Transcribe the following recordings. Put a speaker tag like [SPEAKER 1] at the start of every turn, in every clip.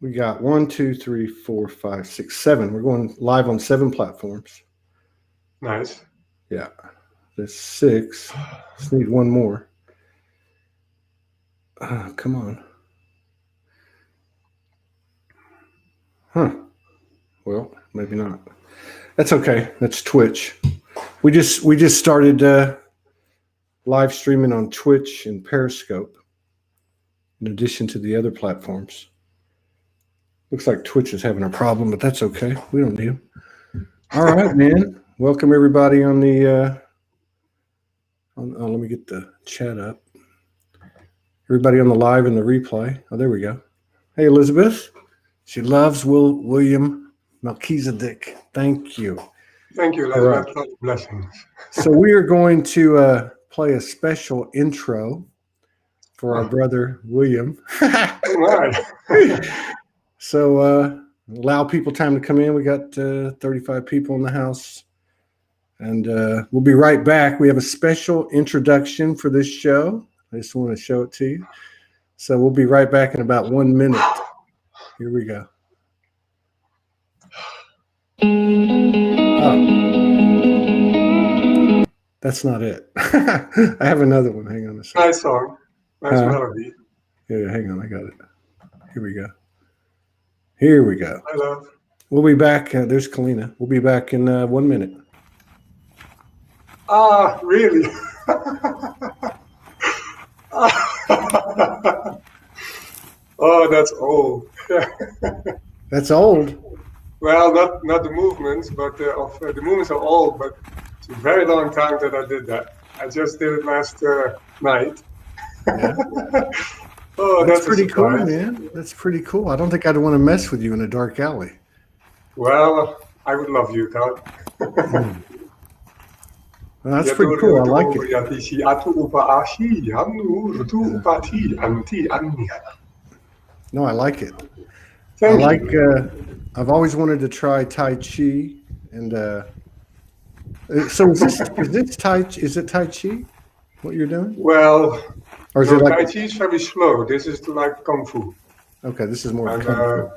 [SPEAKER 1] We got 1, 2, 3, 4, 5, 6, 7. We're going live on 7 platforms.
[SPEAKER 2] Nice.
[SPEAKER 1] Yeah. There's 6. Just need one more. Come on. Huh. Well, maybe not. That's okay. That's Twitch. We just started live streaming on Twitch and Periscope, in addition to the other platforms. Looks like Twitch is having a problem, but that's okay. We don't need them. All right, man. Welcome everybody on the. Let me get the chat up. Everybody on the live and the replay. Oh, there we go. Hey, Elizabeth. She loves William Melchizedek. Thank you.
[SPEAKER 2] Thank you, Elizabeth. Right. Blessings.
[SPEAKER 1] So we are going to play a special intro for our brother William.
[SPEAKER 2] Right.
[SPEAKER 1] So allow people time to come in. We got 35 people in the house. And we'll be right back. We have a special introduction for this show. I just want to show it to you. So we'll be right back in about 1 minute. Here we go. Oh. That's not it. I have another one. Hang on a second.
[SPEAKER 2] Nice song. Nice melody.
[SPEAKER 1] Yeah, hang on. I got it. Here we go. Here we go.
[SPEAKER 2] I love.
[SPEAKER 1] We'll be back. There's Kalina. We'll be back in 1 minute.
[SPEAKER 2] Ah, really? Oh, that's old.
[SPEAKER 1] That's old.
[SPEAKER 2] Well, not the movements, but the movements are old, but it's a very long time that I did that. I just did it last night.
[SPEAKER 1] Yeah.
[SPEAKER 2] Oh,
[SPEAKER 1] that's pretty cool, man. That's pretty cool. I don't think I'd want to mess with you in a dark alley.
[SPEAKER 2] Well, I would love you, Todd.
[SPEAKER 1] Well, that's pretty cool. I like it. No, I like it. I've always wanted to try Tai Chi, and so is it Tai Chi? What you're doing?
[SPEAKER 2] Well,
[SPEAKER 1] or is
[SPEAKER 2] no, Tai Chi is very slow. This is like Kung Fu.
[SPEAKER 1] Okay, this is more Kung Fu.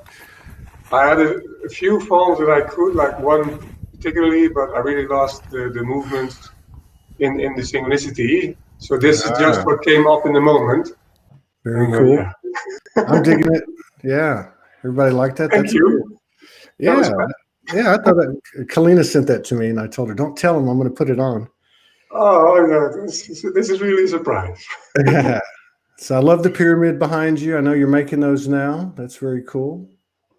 [SPEAKER 2] I had a few forms that I could, like one particularly, but I really lost the movements in the synchronicity. So this is just what came up in the moment.
[SPEAKER 1] Very cool. Yeah. I'm digging it. Yeah. Everybody like that?
[SPEAKER 2] Thank you.
[SPEAKER 1] Cool. Yeah. Yeah, I thought that Kalina sent that to me, and I told her, don't tell him I'm going to put it on.
[SPEAKER 2] Oh, no, this is really a surprise.
[SPEAKER 1] Yeah. So I love the pyramid behind you. I know you're making those now. That's very cool.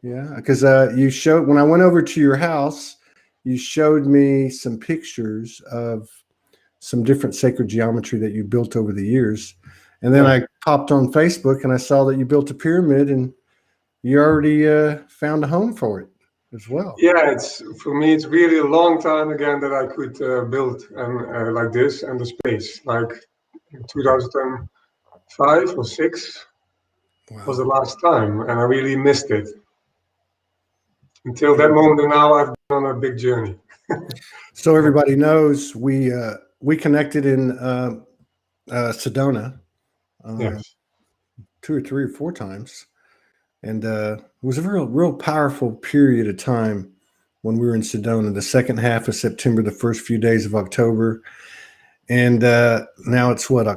[SPEAKER 1] Yeah, because you showed, when I went over to your house, you showed me some pictures of some different sacred geometry that you built over the years. And then I popped on Facebook and I saw that you built a pyramid, and you already found a home for it as well.
[SPEAKER 2] Yeah, for me, it's really a long time again that I could build like this, and the space, like in 2005 or 6 was the last time, and I really missed it. Until that moment, and now I've been on a big journey.
[SPEAKER 1] So everybody knows we connected in Sedona,
[SPEAKER 2] yes.
[SPEAKER 1] 2 or 3 or 4 times, and it was a real powerful period of time when we were in Sedona. The second half of September, the first few days of October, and now it's what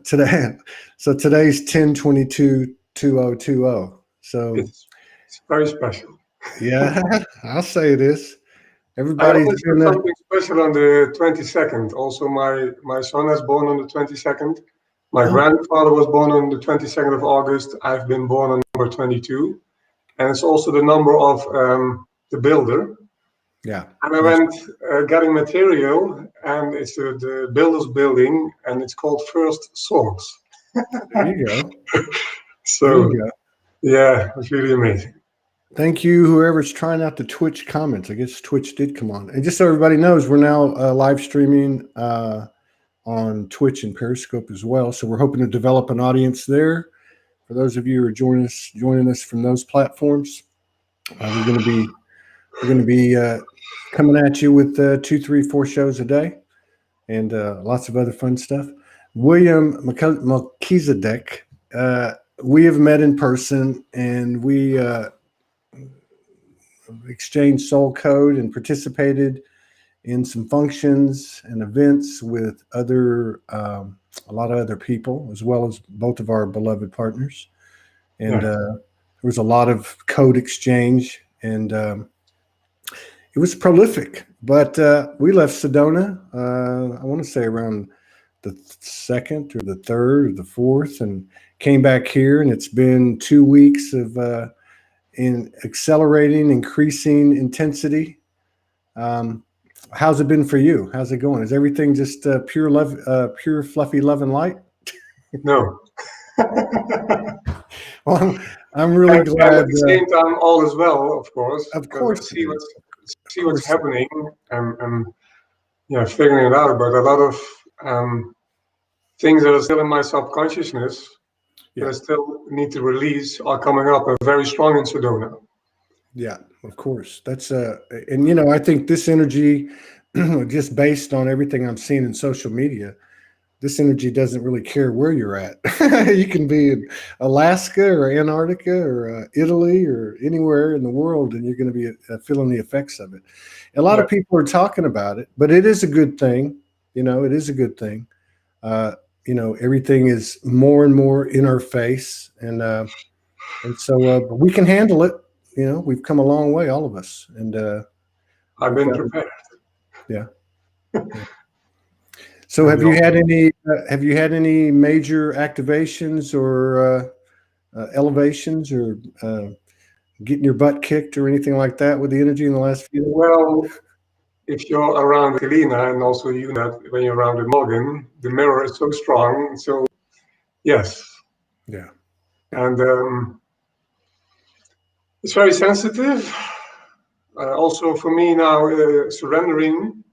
[SPEAKER 1] today. So today's 10/22/2020. So
[SPEAKER 2] it's very special.
[SPEAKER 1] Yeah, I'll say it is.
[SPEAKER 2] Everybody's doing something special on the 22nd. Also, my son is born on the 22nd. My grandfather was born on the 22nd of August. I've been born on number 22. And it's also the number of the builder.
[SPEAKER 1] Yeah.
[SPEAKER 2] And I went getting material, and it's the builder's building, and it's called First Souls.
[SPEAKER 1] There you go.
[SPEAKER 2] So,
[SPEAKER 1] there you go.
[SPEAKER 2] Yeah, it's really amazing.
[SPEAKER 1] Thank you, whoever's trying out the Twitch comments. I guess Twitch did come on. And just so everybody knows, we're now live streaming on Twitch and Periscope as well. So we're hoping to develop an audience there. For those of you who are joining us from those platforms, we're going to be coming at you with 2, 3, 4 shows a day, and lots of other fun stuff. William Melchizedek, we have met in person, and we exchanged soul code and participated in some functions and events with other a lot of other people, as well as both of our beloved partners. And there was a lot of code exchange, and it was prolific. But we left Sedona, I want to say around the second or the third or the fourth, and came back here. And it's been 2 weeks of in accelerating, increasing intensity. How's it been for you? How's it going? Is everything just pure love, pure fluffy love and light?
[SPEAKER 2] No.
[SPEAKER 1] Well, I'm really glad.
[SPEAKER 2] At the same time, all is well, of course.
[SPEAKER 1] Of course.
[SPEAKER 2] See what's happening and figuring it out. But a lot of things that are still in my subconsciousness that I still need to release are coming up and very strong in Sedona.
[SPEAKER 1] Yeah, of course. That's and I think this energy, just based on everything I'm seeing in social media, this energy doesn't really care where you're at. You can be in Alaska or Antarctica or Italy or anywhere in the world, and you're going to be feeling the effects of it. A lot of people are talking about it, but it is a good thing. It is a good thing. Everything is more and more in our face, and so we can handle it. We've come a long way, all of us, and
[SPEAKER 2] I've been prepared.
[SPEAKER 1] Yeah. So have you had any major activations or elevations or getting your butt kicked or anything like that with the energy in the last few days?
[SPEAKER 2] Well, if you're around Helena and also when you're around with Morgan, the mirror is so strong. So yes.
[SPEAKER 1] Yeah.
[SPEAKER 2] And it's very sensitive. Also for me now, surrendering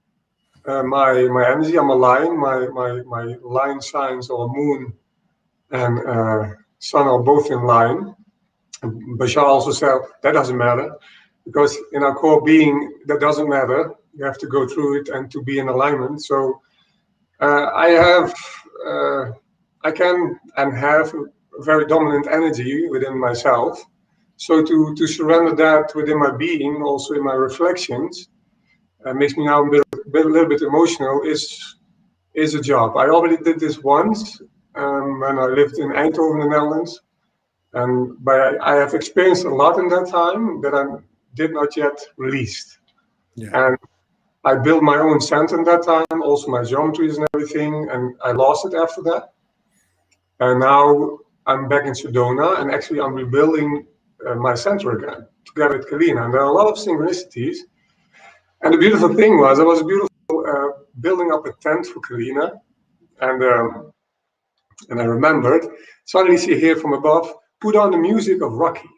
[SPEAKER 2] my energy. I'm a lion. My lion signs are moon and sun are both in line. Bashar also said that doesn't matter, because in our core being that doesn't matter. You have to go through it and to be in alignment. So I can and have a very dominant energy within myself. So to surrender that within my being, also in my reflections, makes me now a little bit emotional. Is a job. I already did this once when I lived in Eindhoven, the Netherlands, but I have experienced a lot in that time that I did not yet release.
[SPEAKER 1] Yeah.
[SPEAKER 2] And I built my own center in that time, also my geometries and everything, and I lost it after that. And now I'm back in Sedona, and actually I'm rebuilding my center again together with Kalina. And there are a lot of synchronicities. And the beautiful thing was, it was building up a tent for Kalina, and I remembered, suddenly she hear from above, put on the music of Rocky.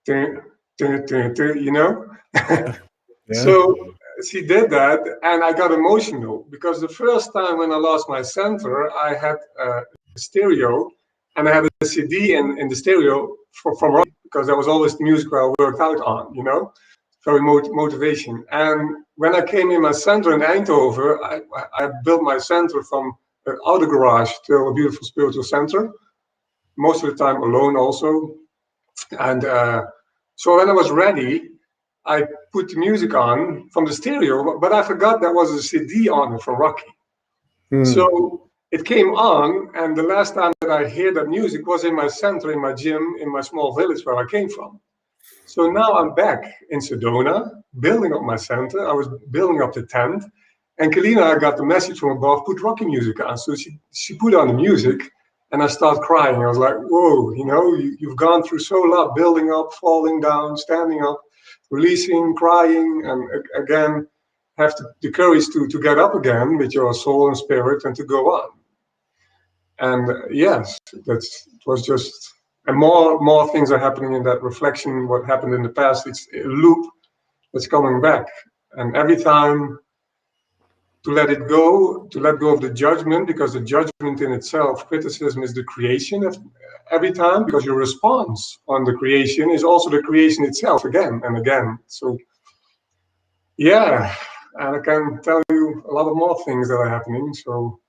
[SPEAKER 1] Yeah.
[SPEAKER 2] So she did that, and I got emotional, because the first time when I lost my center, I had a stereo, and I had a CD in the stereo from Rocky, because that was always the music I worked out on, very motivation. And when I came in my center in Eindhoven, I built my center from an outer garage to a beautiful spiritual center, most of the time alone also. And so when I was ready, I put the music on from the stereo, but I forgot there was a CD on it from Rocky. So it came on, and the last time that I hear that music was in my center, in my gym, in my small village where I came from. So now I'm back in Sedona, building up my center. I was building up the tent, and Kalina got the message from above, put Rocky music on. So she put on the music, and I started crying. I was like, whoa, you've gone through so a lot, building up, falling down, standing up, releasing, crying, and again, have the courage to get up again with your soul and spirit and to go on. And yes, it was just, and more things are happening in that reflection. What happened in the past, it's a loop that's coming back. And every time to let go of the judgment, because the judgment in itself, criticism is the creation of every time, because your response on the creation is also the creation itself again and again. So yeah, and I can tell you a lot of more things that are happening. So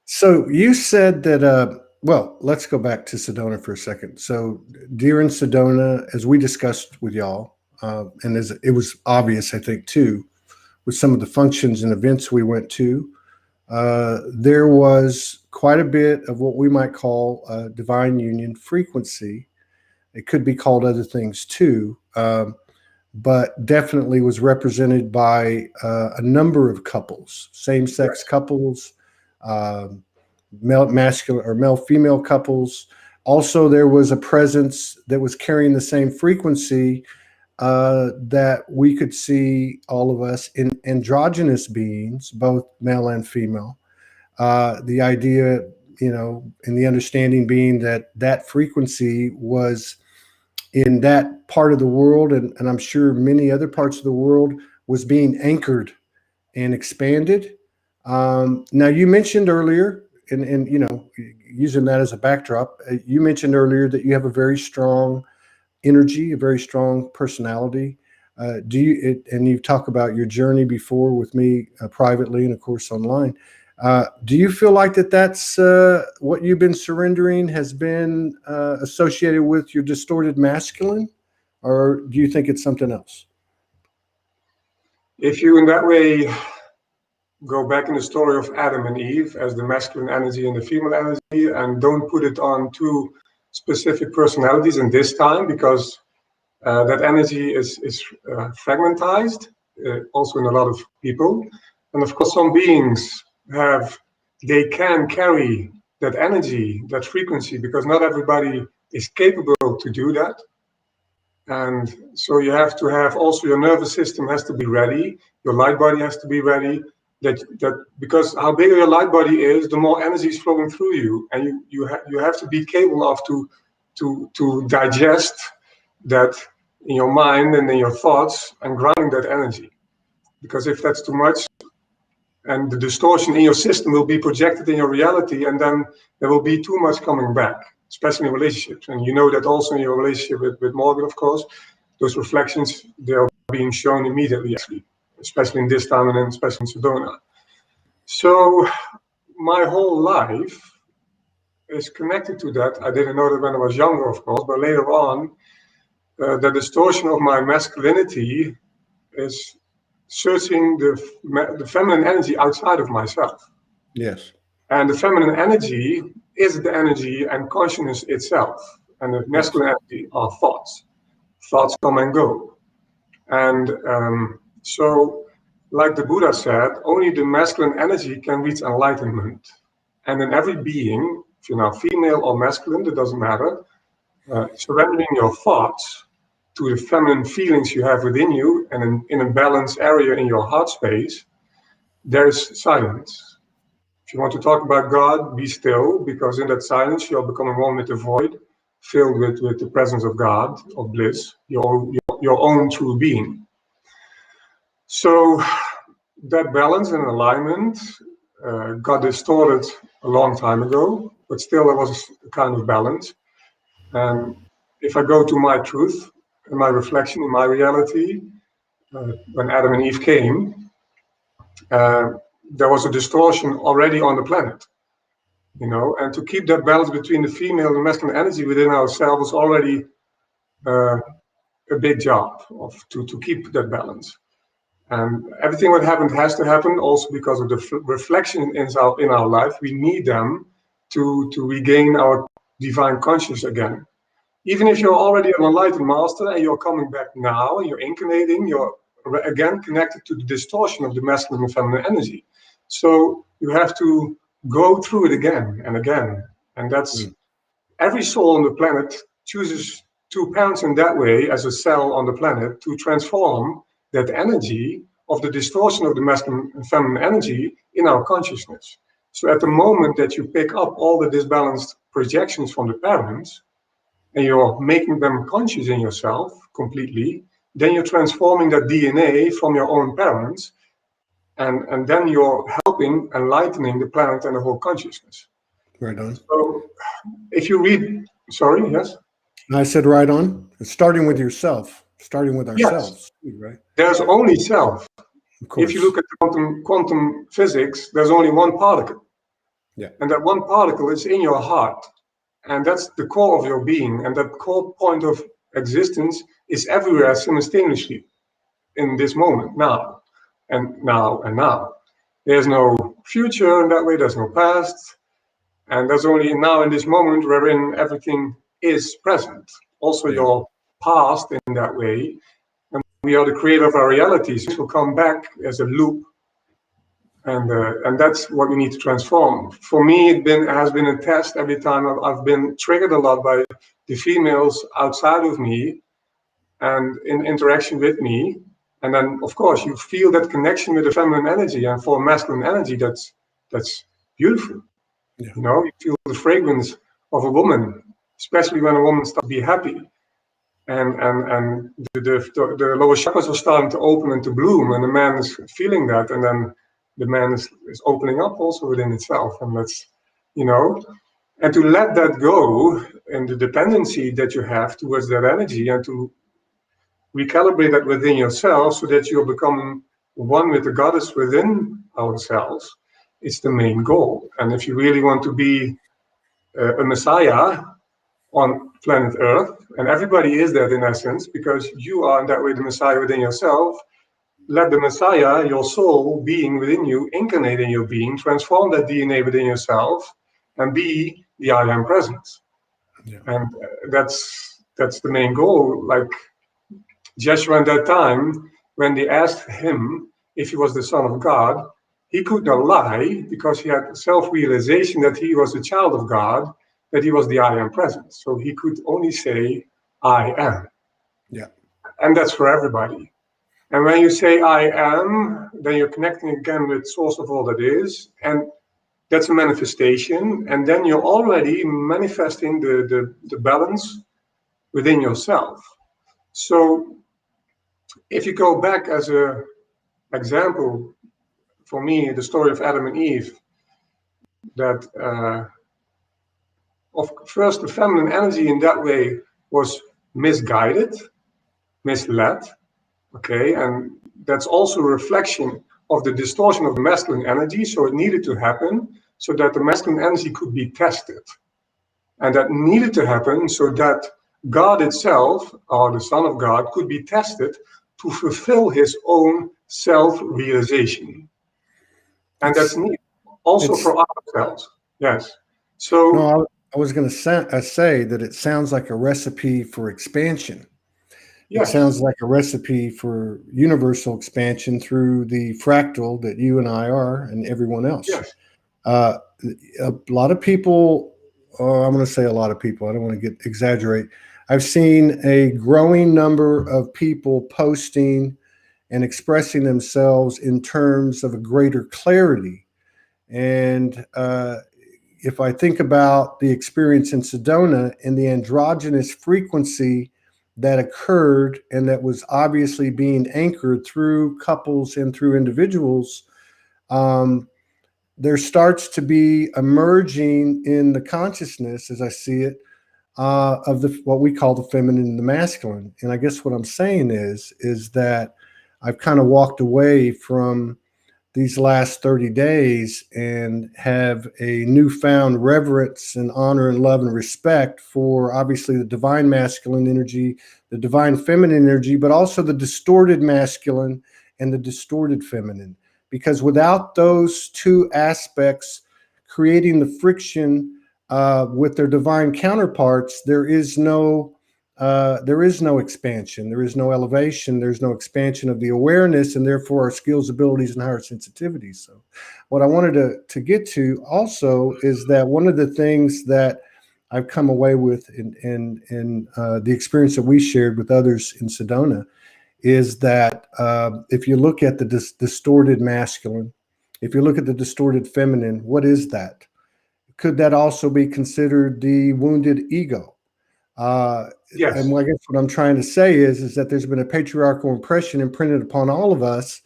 [SPEAKER 1] so you said that Well, let's go back to Sedona for a second. So, during Sedona, as we discussed with y'all, and as it was obvious, I think too, with some of the functions and events we went to, there was quite a bit of what we might call divine union frequency. It could be called other things too, but definitely was represented by a number of couples, same-sex couples, male masculine or male female couples. Also, there was a presence that was carrying the same frequency that we could see all of us in androgynous beings, both male and female. The idea, and the understanding being that that frequency was in that part of the world, and I'm sure many other parts of the world, was being anchored and expanded. Now, you mentioned earlier, and using that as a backdrop, you mentioned earlier that you have a very strong energy, a very strong personality. And you've talked about your journey before with me privately and of course online. Do you feel like that's what you've been surrendering has been associated with your distorted masculine, or do you think it's something else?
[SPEAKER 2] If you in that way go back in the story of Adam and Eve as the masculine energy and the female energy, and don't put it on two specific personalities in this time, because that energy is fragmentized, also in a lot of people. And of course, some beings they can carry that energy, that frequency, because not everybody is capable to do that. And so you have to have also your nervous system has to be ready, your light body has to be ready. That because how bigger your light body is, the more energy is flowing through you, and you have to be capable of to digest that in your mind and in your thoughts and grounding that energy. Because if that's too much, and the distortion in your system will be projected in your reality, and then there will be too much coming back, especially in relationships. And you know that also in your relationship with Morgan, of course, those reflections, they are being shown immediately, actually, especially in this time and then especially in Sedona. So my whole life is connected to that. I didn't know that when I was younger, of course, but later on, the distortion of my masculinity is searching the feminine energy outside of myself.
[SPEAKER 1] Yes.
[SPEAKER 2] And the feminine energy is the energy and consciousness itself. And the masculine energy are thoughts. Thoughts come and go. And so, like the Buddha said, only the masculine energy can reach enlightenment. And in every being, if you're now female or masculine, it doesn't matter, surrendering your thoughts to the feminine feelings you have within you, and in a balanced area in your heart space, there's silence. If you want to talk about God, be still, because in that silence you're becoming one with the void, filled with the presence of God, of bliss, your own true being. So that balance and alignment got distorted a long time ago, but still there was a kind of balance. And if I go to my truth, in my reflection, in my reality, when Adam and Eve came, there was a distortion already on the planet, and to keep that balance between the female and masculine energy within ourselves is already a big job to keep that balance. And everything what happened has to happen also because of the reflection in our life. We need them to regain our divine consciousness again. Even if you're already an enlightened master and you're coming back now and you're incarnating, you're again connected to the distortion of the masculine and feminine energy. So you have to go through it again and again. And that's every soul on the planet chooses to parents in that way as a cell on the planet to transform that energy of the distortion of the masculine and feminine energy in our consciousness. So at the moment that you pick up all the disbalanced projections from the parents, and you're making them conscious in yourself completely, then you're transforming that DNA from your own parents, and then you're helping enlightening the planet and the whole consciousness.
[SPEAKER 1] Right on.
[SPEAKER 2] So if you read, sorry, yes?
[SPEAKER 1] I said right on. It's starting with yourself, starting with ourselves, yes. Right?
[SPEAKER 2] There's only self.
[SPEAKER 1] Of course.
[SPEAKER 2] If you look at quantum physics, there's only one particle.
[SPEAKER 1] Yeah.
[SPEAKER 2] And that one particle is in your heart. And that's the core of your being. And that core point of existence is everywhere simultaneously in this moment, now, and now, and now. There's no future in that way, there's no past. And there's only now in this moment wherein everything is present. Also, your past in that way. And we are the creator of our realities. This will come back as a loop. And that's what we need to transform. For me, it has been a test every time I've been triggered a lot by the females outside of me and in interaction with me. And then, of course, you feel that connection with the feminine energy, and for masculine energy, that's beautiful.
[SPEAKER 1] Yeah.
[SPEAKER 2] You know, you feel the fragrance of a woman, especially when a woman starts to be happy, and the lower chakras are starting to open and to bloom, and the man is feeling that, and then the man is opening up also within itself, and that's, you know, and to let that go and the dependency that you have towards that energy, and to recalibrate that within yourself so that you're becoming one with the goddess within ourselves. It's the main goal. And if you really want to be a messiah on planet Earth, and everybody is that in essence, because you are in that way the messiah within yourself, let the messiah, your soul being within you, incarnate in your being, transform that DNA within yourself, and be the I am presence.
[SPEAKER 1] Yeah.
[SPEAKER 2] And that's the main goal. Like Joshua at that time, when they asked him if he was the Son of God, he could not lie because he had self-realization that he was a child of God, that he was the I am presence. So he could only say, I am.
[SPEAKER 1] Yeah.
[SPEAKER 2] And that's for everybody. And when you say I am, then you're connecting again with source of all that is. And that's a manifestation. And then you're already manifesting the balance within yourself. So if you go back as an example, for me, the story of Adam and Eve, that of first the feminine energy in that way was misguided, misled, okay, and that's also a reflection of the distortion of the masculine energy. So it needed to happen so that the masculine energy could be tested, and that needed to happen so that God itself, or the Son of God, could be tested to fulfill his own self-realization. And that's neat. Also for ourselves. Yes. So
[SPEAKER 1] no, I was going to say that it sounds like a recipe for expansion.
[SPEAKER 2] yes.
[SPEAKER 1] It sounds like a recipe for universal expansion through the fractal that you and I are, and everyone else.
[SPEAKER 2] Yes.
[SPEAKER 1] A lot of people, I'm going to say a lot of people, I don't want to exaggerate. I've seen a growing number of people posting and expressing themselves in terms of a greater clarity. And if I think about the experience in Sedona and the androgynous frequency that occurred and that was obviously being anchored through couples and through individuals, there starts to be emerging in the consciousness, as I see it, of what we call the feminine and the masculine. And I guess what I'm saying is that I've kind of walked away from these last 30 days and have a newfound reverence and honor and love and respect for obviously the divine masculine energy, the divine feminine energy, but also the distorted masculine and the distorted feminine. Because without those two aspects creating the friction with their divine counterparts, there is no expansion, there is no elevation, there's no expansion of the awareness, and therefore our skills, abilities, and higher sensitivities. So what I wanted to get to also is that one of the things that I've come away with in the experience that we shared with others in Sedona is that if you look at the distorted masculine, if you look at the distorted feminine, what is that? Could that also be considered the wounded ego?
[SPEAKER 2] Yes.
[SPEAKER 1] And I guess what I'm trying to say is that there's been a patriarchal impression imprinted upon all of us.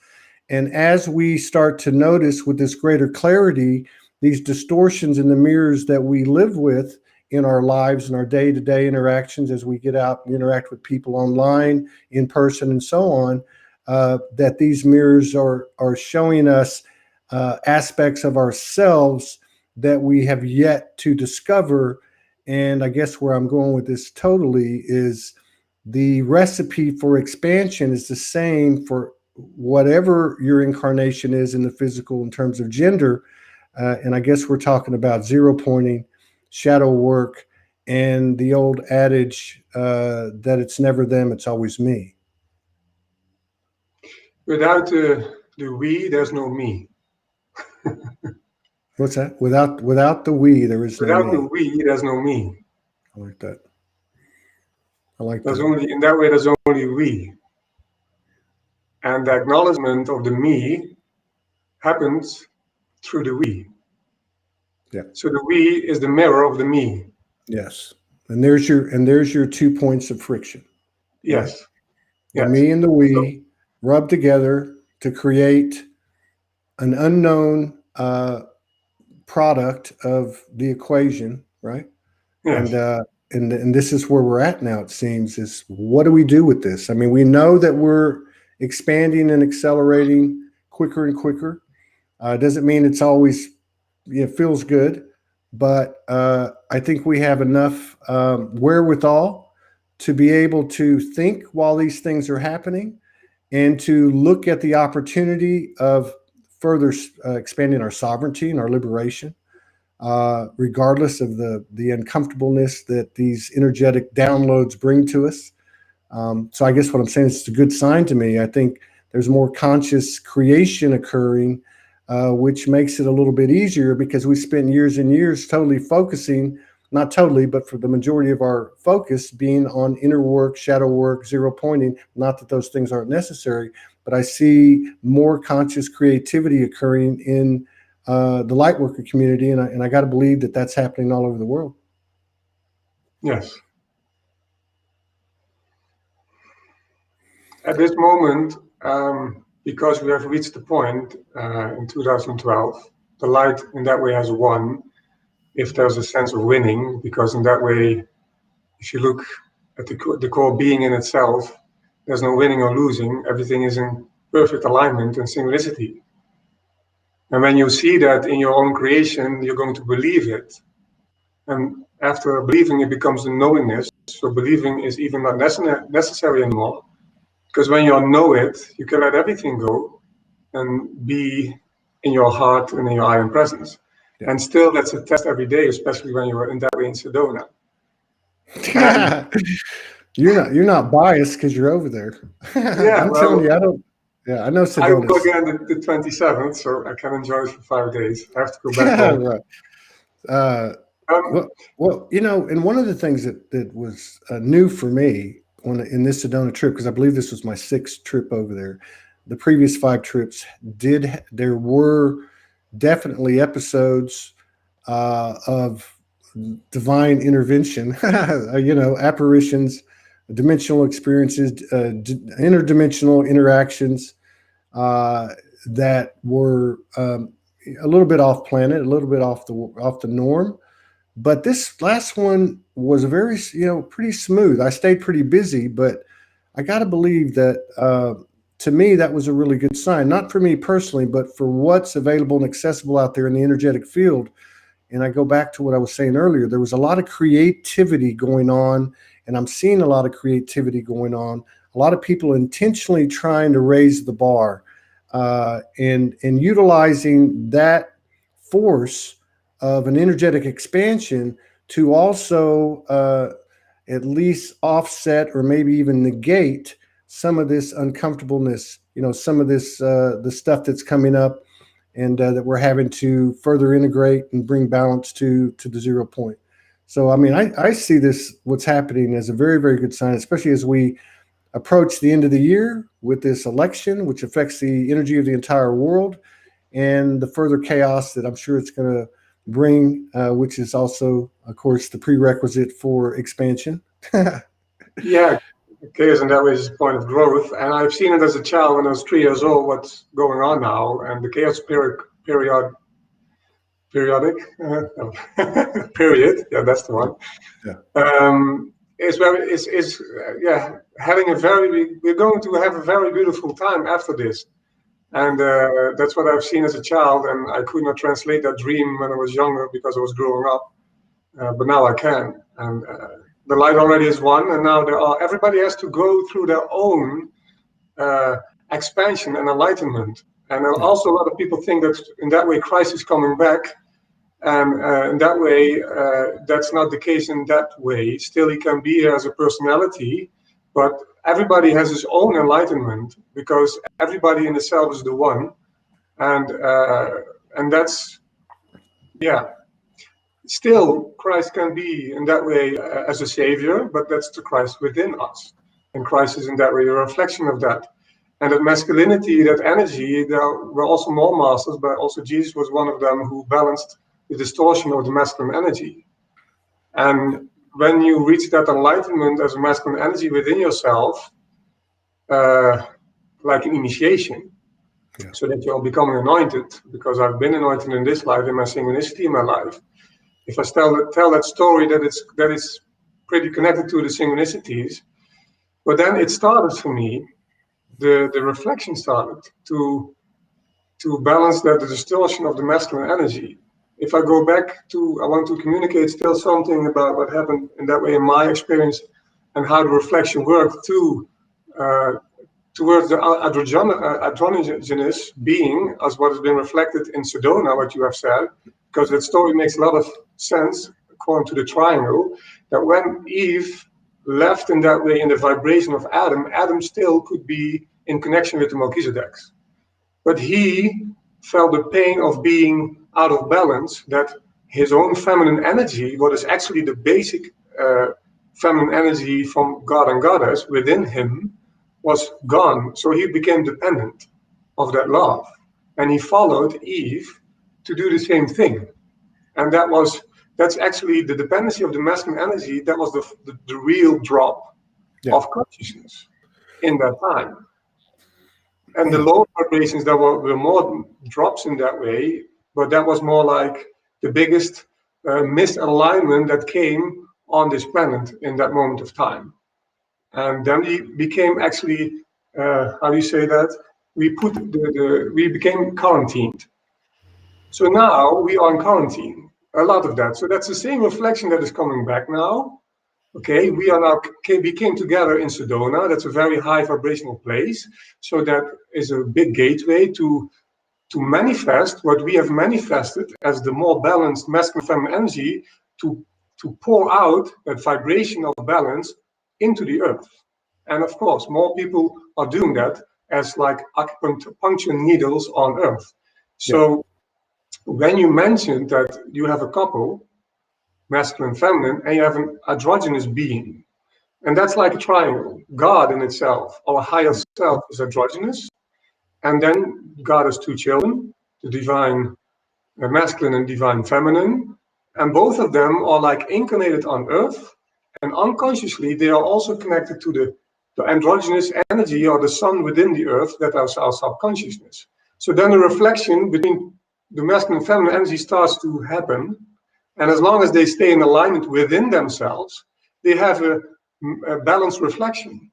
[SPEAKER 1] And as we start to notice with this greater clarity, these distortions in the mirrors that we live with in our lives and our day-to-day interactions as we get out and interact with people online, in person, and so on, that these mirrors are showing us aspects of ourselves that we have yet to discover. And I guess where I'm going with this totally is the recipe for expansion is the same for whatever your incarnation is in the physical in terms of gender. And I guess we're talking about zero pointing, shadow work, and the old adage that it's never them, it's always me.
[SPEAKER 2] Without the we, there's no me.
[SPEAKER 1] What's that? Without the we, there is no
[SPEAKER 2] Without
[SPEAKER 1] me.
[SPEAKER 2] the we, there's no me.
[SPEAKER 1] I like that. I like
[SPEAKER 2] There's
[SPEAKER 1] that.
[SPEAKER 2] only, in that way, there's only we. And the acknowledgement of the me happens through the we.
[SPEAKER 1] Yeah.
[SPEAKER 2] So the we is the mirror of the me.
[SPEAKER 1] Yes. And there's your 2 points of friction.
[SPEAKER 2] Yes.
[SPEAKER 1] Right?
[SPEAKER 2] Yes.
[SPEAKER 1] The me and the we rub together to create an unknown product of the equation, right?
[SPEAKER 2] Yes.
[SPEAKER 1] And this is where we're at now, it seems, is what do we do with this? I mean, we know that we're expanding and accelerating quicker and quicker. Doesn't mean it's always, feels good, but I think we have enough wherewithal to be able to think while these things are happening and to look at the opportunity of further expanding our sovereignty and our liberation. Regardless of the uncomfortableness that these energetic downloads bring to us. So I guess what I'm saying is it's a good sign to me. I think there's more conscious creation occurring, which makes it a little bit easier because we spent years and years totally focusing, not totally, but for the majority of our focus being on inner work, shadow work, zero pointing. Not that those things aren't necessary, but I see more conscious creativity occurring in the light worker community, and I got to believe that that's happening all over the world.
[SPEAKER 2] Yes. At this moment, because we have reached the point in 2012, the light in that way has won, if there's a sense of winning, because in that way, if you look at the core being in itself, there's no winning or losing. Everything is in perfect alignment and synchronicity. And when you see that in your own creation, you're going to believe it. And after believing, it becomes the knowingness. So believing is even not necessary anymore. Because when you know it, you can let everything go and be in your heart and in your I am presence. Yeah. And still, that's a test every day, especially when you're in that way in Sedona.
[SPEAKER 1] You're not biased because you're over there.
[SPEAKER 2] Yeah,
[SPEAKER 1] telling you, I don't. Yeah, I know Sedona.
[SPEAKER 2] I go again the 27th, so I can enjoy it for 5 days. I have to go back home.
[SPEAKER 1] Right. Well, and one of the things that was new for me in this Sedona trip, because I believe this was my 6th trip over there. The previous 5 trips there were definitely episodes of divine intervention, apparitions, dimensional experiences, interdimensional interactions that were a little bit off planet, a little bit off the norm. But this last one was very, pretty smooth. I stayed pretty busy, but I got to believe that to me, that was a really good sign, not for me personally, but for what's available and accessible out there in the energetic field. And I go back to what I was saying earlier. There was a lot of creativity going on, and I'm seeing a lot of creativity going on. A lot of people intentionally trying to raise the bar and utilizing that force of an energetic expansion to also at least offset or maybe even negate some of this uncomfortableness, some of this, the stuff that's coming up and that we're having to further integrate and bring balance to the 0 point. So, I mean, I see this, what's happening, as a very, very good sign, especially as we approach the end of the year with this election, which affects the energy of the entire world, and the further chaos that I'm sure it's going to bring, which is also, of course, the prerequisite for expansion.
[SPEAKER 2] Yeah, chaos in that way is a point of growth. And I've seen it as a child when I was 3 years old, what's going on now. And the chaos periodic, period, yeah, that's the one. Yeah. We're going to have a very beautiful time after this. And that's what I've seen as a child, and I could not translate that dream when I was younger because I was growing up. But now I can. And the light already is one, and now everybody has to go through their own expansion and enlightenment. And also a lot of people think that in that way Christ is coming back. And in that way, that's not the case in that way. Still, he can be here as a personality, but everybody has his own enlightenment because everybody in itself is the one. And that's, yeah. Still, Christ can be in that way as a savior, but that's the Christ within us. And Christ is in that way a reflection of that. And that masculinity, that energy, there were also more masters, but also Jesus was one of them who balanced the distortion of the masculine energy. And when you reach that enlightenment as a masculine energy within yourself, like an initiation, so that you're becoming anointed, because I've been anointed in this life, in my synchronicity in my life. If I tell that story, that is pretty connected to the synchronicities, but then it started for me, the reflection started to balance that the distortion of the masculine energy. If I go back to, I want to communicate still something about what happened in that way in my experience and how the reflection worked towards the androgynous being, as what has been reflected in Sedona, what you have said, because that story makes a lot of sense according to the triangle, that when Eve left in that way in the vibration of Adam, Adam still could be in connection with the Melchizedeks. But he felt the pain of being out of balance, that his own feminine energy, what is actually the basic feminine energy from God and Goddess within him, was gone. So he became dependent of that love. And he followed Eve to do the same thing. And that's actually the dependency of the masculine energy. That was the real drop of consciousness in that time. And the lower vibrations, there were more drops in that way, but that was more like the biggest misalignment that came on this planet in that moment of time. And then we became actually, how do you say that? We became quarantined. So now we are in quarantine, a lot of that. So that's the same reflection that is coming back now. Okay, we came together in Sedona. That's a very high vibrational place. So that is a big gateway to manifest what we have manifested as the more balanced masculine feminine energy to pour out that vibration of balance into the earth. And of course, more people are doing that as like acupuncture needles on earth. So when you mentioned that you have a couple, masculine, feminine, and you have an androgynous being, and that's like a triangle. God in itself, our higher self, is androgynous, and then God has two children, the divine masculine and divine feminine, and both of them are like incarnated on earth, and unconsciously they are also connected to the androgynous energy or the sun within the earth, that is our subconsciousness. So then the reflection between the masculine and feminine energy starts to happen, and as long as they stay in alignment within themselves, they have a balanced reflection.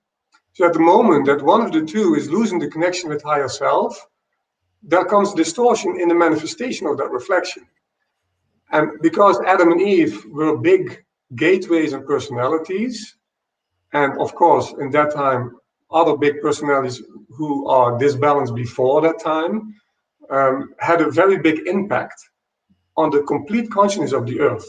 [SPEAKER 2] So at the moment that one of the two is losing the connection with higher self, there comes distortion in the manifestation of that reflection. And because Adam and Eve were big gateways and personalities, and of course, in that time, other big personalities who are disbalanced before that time, had a very big impact on the complete consciousness of the earth.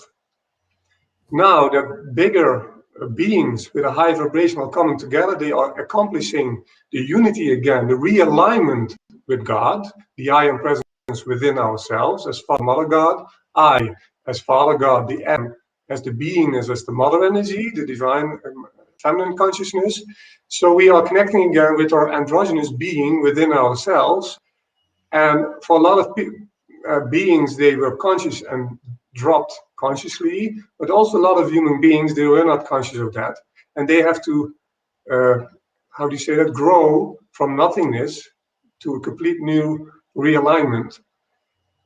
[SPEAKER 2] Now that bigger beings with a high vibration are coming together, they are accomplishing the unity again, the realignment with God, the I am presence within ourselves as Father, Mother God, I as Father God, the M as the beingness, as the mother energy, the divine feminine consciousness. So we are connecting again with our androgynous being within ourselves. And for a lot of beings, they were conscious and dropped consciously, but also a lot of human beings, they were not conscious of that. And they have to, how do you say that, grow from nothingness to a complete new realignment.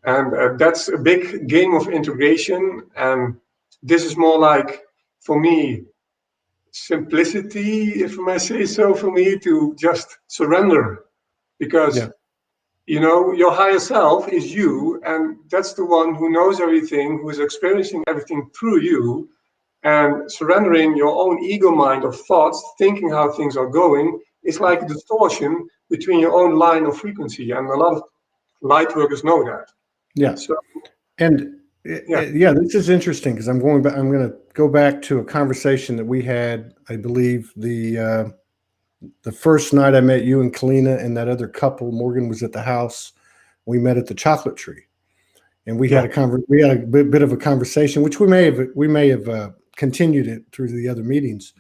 [SPEAKER 2] And that's a big game of integration. And this is more like, for me, simplicity, if I may say so, for me to just surrender. Because You know, your higher self is you, and that's the one who knows everything, who is experiencing everything through you. And surrendering your own ego mind of thoughts, thinking how things are going, is like a distortion between your own line of frequency. And a lot of light workers know that.
[SPEAKER 1] Yeah.
[SPEAKER 2] So,
[SPEAKER 1] And
[SPEAKER 2] yeah.
[SPEAKER 1] yeah, this is interesting because I'm going back. I'm going to go back to a conversation that we had. I believe the first night I met you and Kalina and that other couple. Morgan was at the house. We met at the chocolate tree, and we had a bit of a conversation, which we may have continued it through the other meetings.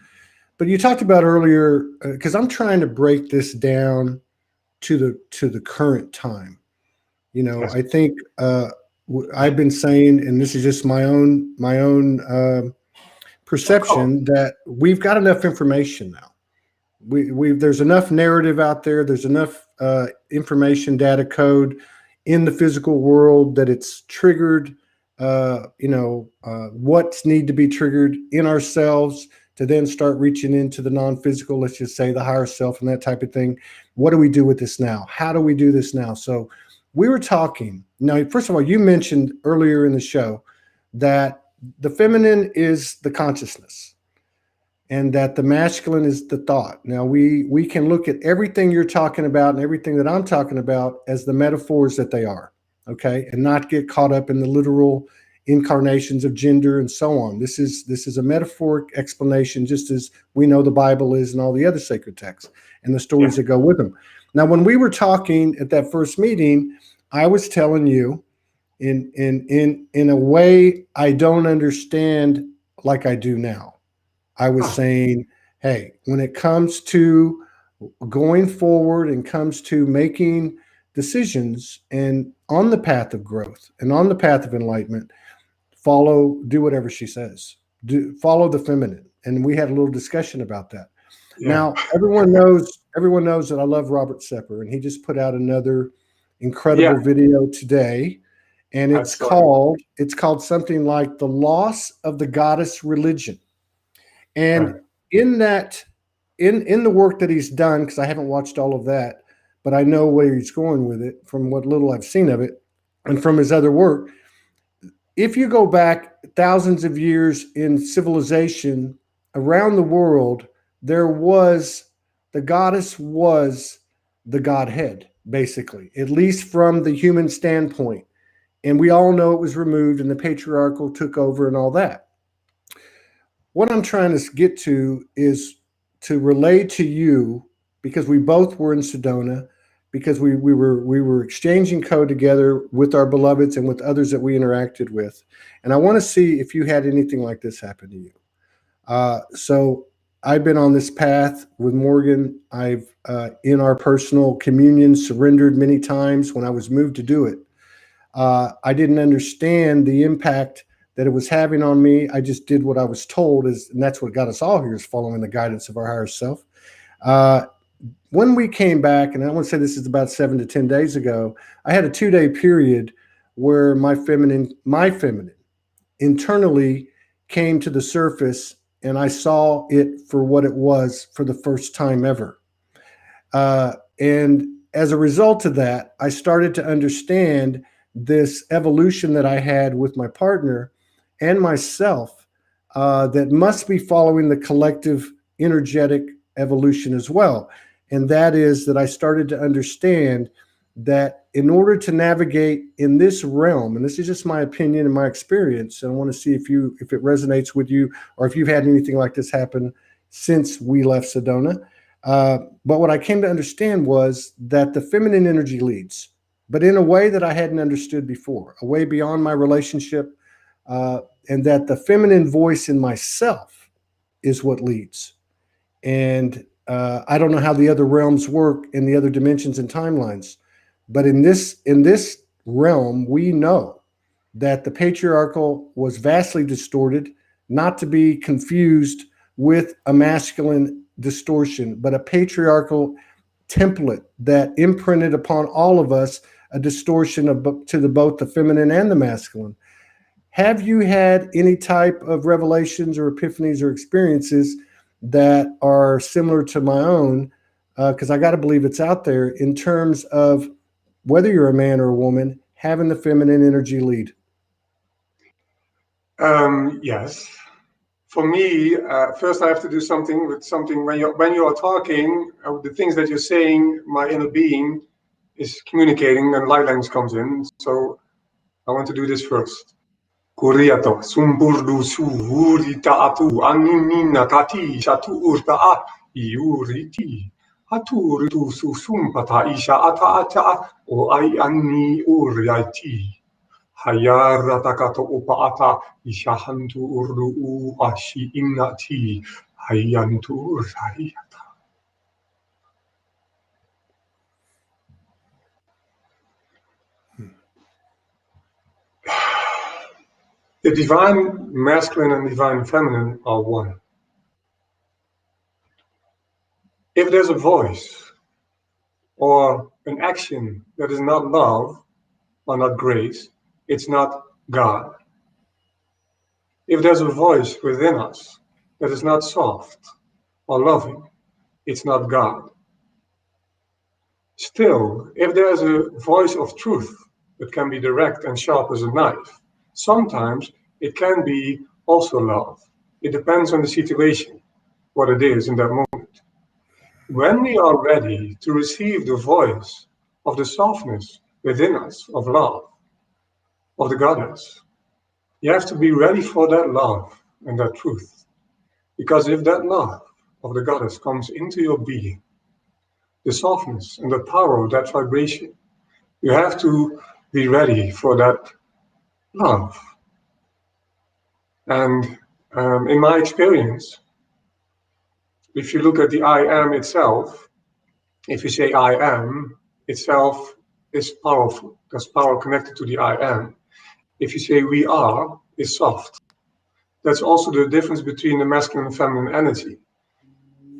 [SPEAKER 1] But you talked about earlier because I'm trying to break this down to the current time. You know,
[SPEAKER 2] Yes.
[SPEAKER 1] I think I've been saying, and this is just my own perception, that we've got enough information now. There's enough narrative out there. There's enough information, data code in the physical world that it's triggered. What's need to be triggered in ourselves to then start reaching into the non-physical. Let's just say the higher self and that type of thing. What do we do with this now? How do we do this now? So we were talking. Now, first of all, you mentioned earlier in the show that the feminine is the consciousness and that the masculine is the thought. Now, we can look at everything you're talking about and everything that I'm talking about as the metaphors that they are, okay, and not get caught up in the literal incarnations of gender and so on. This is a metaphoric explanation, just as we know the Bible is and all the other sacred texts and the stories that go with them. Now, when we were talking at that first meeting, I was telling you in a way I don't understand like I do now. I was saying, hey, when it comes to going forward and comes to making decisions and on the path of growth and on the path of enlightenment, do whatever she says. Follow the feminine. And we had a little discussion about that.
[SPEAKER 2] Yeah.
[SPEAKER 1] Now, everyone knows that I love Robert Sepper, and he just put out another incredible video today, and it's called something like The Loss of the Goddess Religion. And in that, in the work that he's done, because I haven't watched all of that, but I know where he's going with it from what little I've seen of it and from his other work. If you go back thousands of years in civilization around the world, the goddess was the Godhead, basically, at least from the human standpoint. And we all know it was removed and the patriarchal took over and all that. What I'm trying to get to is to relay to you, because we both were in Sedona, because we were exchanging code together with our beloveds and with others that we interacted with. And I want to see if you had anything like this happen to you. So I've been on this path with Morgan. I've, in our personal communion, surrendered many times when I was moved to do it. I didn't understand the impact that it was having on me. I just did what I was told, and that's what got us all here, is following the guidance of our higher self. When we came back, and I want to say this is about 7 to 10 days ago, I had a 2-day period where my feminine internally came to the surface, and I saw it for what it was for the first time ever. And as a result of that, I started to understand this evolution that I had with my partner and myself that must be following the collective energetic evolution as well. And that is that I started to understand that in order to navigate in this realm, and this is just my opinion and my experience, and I want to see if it resonates with you, or if you've had anything like this happen since we left Sedona. But what I came to understand was that the feminine energy leads, but in a way that I hadn't understood before, a way beyond my relationship, and that the feminine voice in myself is what leads. And I don't know how the other realms work in the other dimensions and timelines, but in this realm, we know that the patriarchal was vastly distorted, not to be confused with a masculine distortion, but a patriarchal template that imprinted upon all of us a distortion to both the feminine and the masculine. Have you had any type of revelations or epiphanies or experiences that are similar to my own? Because I got to believe it's out there in terms of whether you're a man or a woman, having the feminine energy lead?
[SPEAKER 2] Yes. For me, first I have to do something with something. When you are talking, the things that you're saying, my inner being is communicating, and light language comes in. So I want to do this first. Kuriato sumburdu suhuri taatu anina tati shatu urta iuriti haturitu susumpata isha ata ata o ai anni uriati. Hayara takato upaata ishahantu urdu u ashi innati hayantu urhariata. The divine masculine and divine feminine are one. If there's a voice or an action that is not love or not grace, it's not God. If there's a voice within us that is not soft or loving, it's not God. Still, if there's a voice of truth that can be direct and sharp as a knife, sometimes it can be also love. It depends on the situation, what it is in that moment. When we are ready to receive the voice of the softness within us, of love, of the goddess, you have to be ready for that love and that truth. Because if that love of the goddess comes into your being, the softness and the power of that vibration, you have to be ready for that love. And in my experience, if you look at the I am itself, if you say I am itself is powerful. There's power connected to the I am. If you say we are, is soft. That's also the difference between the masculine and feminine energy.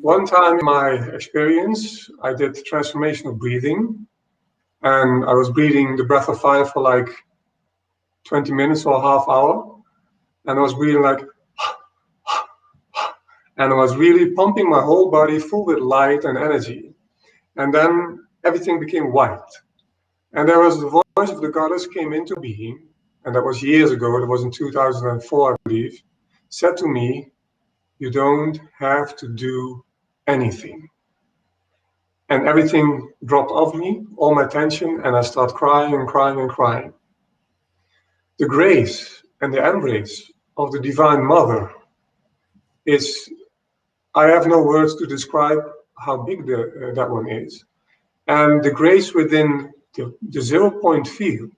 [SPEAKER 2] One time in my experience, I did transformational breathing, and I was breathing the breath of fire for like 20 minutes or a half hour, and I was breathing like, and I was really pumping my whole body full with light and energy. And then everything became white. And there was the voice of the goddess came into being, and that was years ago, that was in 2004, I believe, said to me, you don't have to do anything. And everything dropped off me, all my tension, and I started crying and crying and crying. The grace and the embrace of the Divine Mother is, I have no words to describe how big that one is. And the grace within the 0 point field,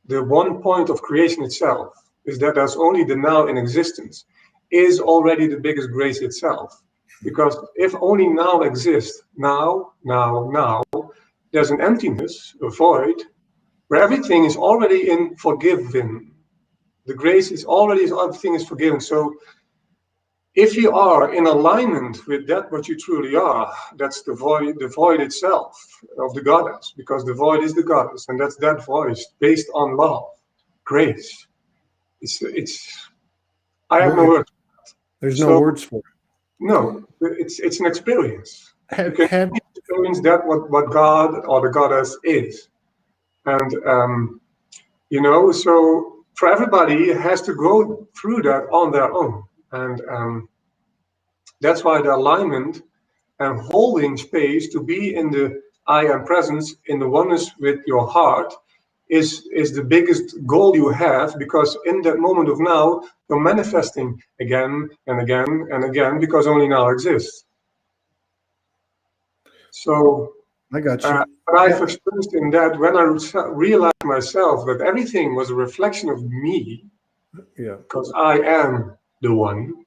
[SPEAKER 2] the 1 point of creation itself, is that there's only the now in existence, is already the biggest grace itself. Because if only now exists, now, there's an emptiness, a void, where everything is already in forgiven. The grace is already, everything is forgiven. So if you are in alignment with that, what you truly are, that's the void itself of the goddess, because the void is the goddess, and that's that voice based on love, grace. I have no words.
[SPEAKER 1] There's no words for it.
[SPEAKER 2] No, it's an experience. You can
[SPEAKER 1] Have
[SPEAKER 2] experience that what God or the goddess is, and so for everybody it has to go through that on their own, and that's why the alignment and holding space to be in the I am presence, in the oneness with your heart, is the biggest goal you have, because in that moment of now, you're manifesting again and again and again, because only now exists. So
[SPEAKER 1] I got you.
[SPEAKER 2] I've experienced in that, when I realized myself that everything was a reflection of me, because I am the one,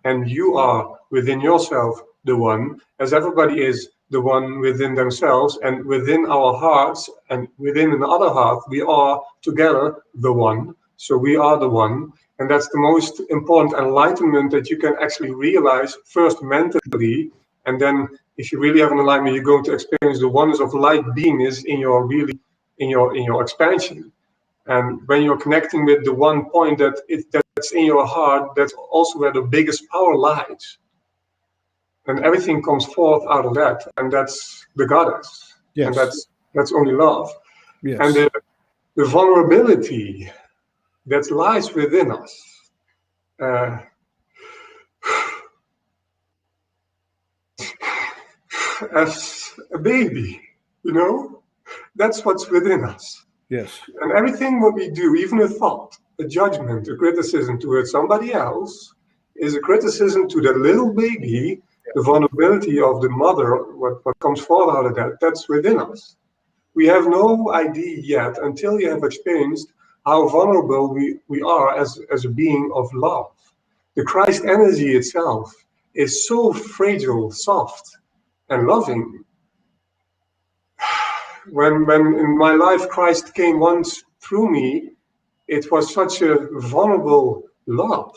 [SPEAKER 2] and you are within yourself the one, as everybody is the one within themselves, and within our hearts, and within another heart, we are together the one. So we are the one, and that's the most important enlightenment that you can actually realize, first mentally, and then if you really have an alignment, you're going to experience the oneness of light beingness in your expansion. And when you're connecting with the one point that's in your heart, that's also where the biggest power lies. And everything comes forth out of that, and that's the goddess. Yes. And That's only love.
[SPEAKER 1] Yes.
[SPEAKER 2] And the vulnerability that lies within us, as a baby, that's what's within us.
[SPEAKER 1] Yes.
[SPEAKER 2] And everything what we do, even a thought, a judgment, a criticism towards somebody else, is a criticism to that little baby. The vulnerability of the mother, what comes forth out of that, that's within us. We have no idea yet, until you have experienced how vulnerable we are as a being of love. The Christ energy itself is so fragile, soft, and loving. When in my life Christ came once through me, it was such a vulnerable love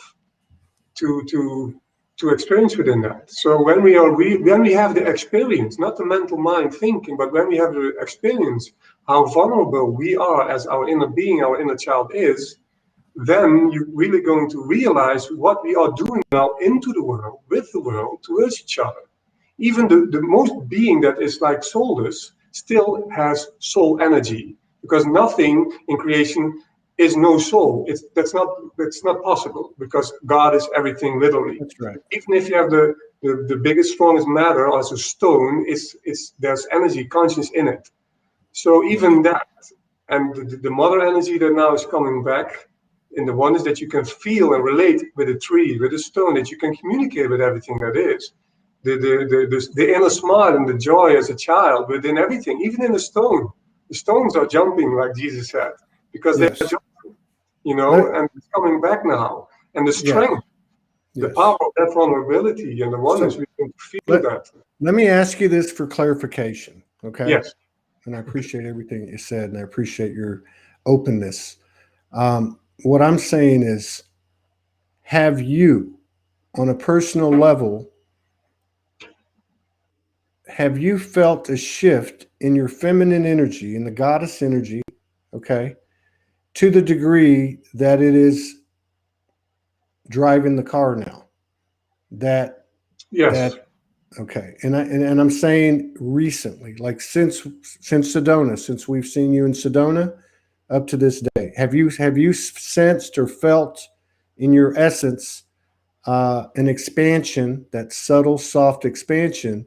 [SPEAKER 2] to experience within that. So when we have the experience, not the mental mind thinking, but when we have the experience how vulnerable we are as our inner being, our inner child is, then you're really going to realize what we are doing now into the world, with the world, towards each other. Even the most being that is like soulless still has soul energy, because nothing in creation is no soul. That's not possible, because God is everything literally.
[SPEAKER 1] That's right.
[SPEAKER 2] Even if you have the biggest, strongest matter as a stone, there's energy, conscience in it. So even that, and the mother energy that now is coming back, in the oneness that you can feel and relate with a tree, with a stone, that you can communicate with everything that is. The inner smile and the joy as a child within everything, even in the stone. The stones are jumping, like Jesus said, because they're jumping, and it's coming back now. And the strength, the power of that vulnerability and the oneness, we can feel that.
[SPEAKER 1] Let me ask you this for clarification, okay?
[SPEAKER 2] Yes.
[SPEAKER 1] And I appreciate everything that you said, and I appreciate your openness. What I'm saying is, have you, on a personal level, have you felt a shift in your feminine energy, in the goddess energy, okay, to the degree that it is driving the car now?
[SPEAKER 2] Yes.
[SPEAKER 1] Okay. And I'm saying recently, like since Sedona, since we've seen you in Sedona up to this day, have you sensed or felt in your essence an expansion, that subtle, soft expansion,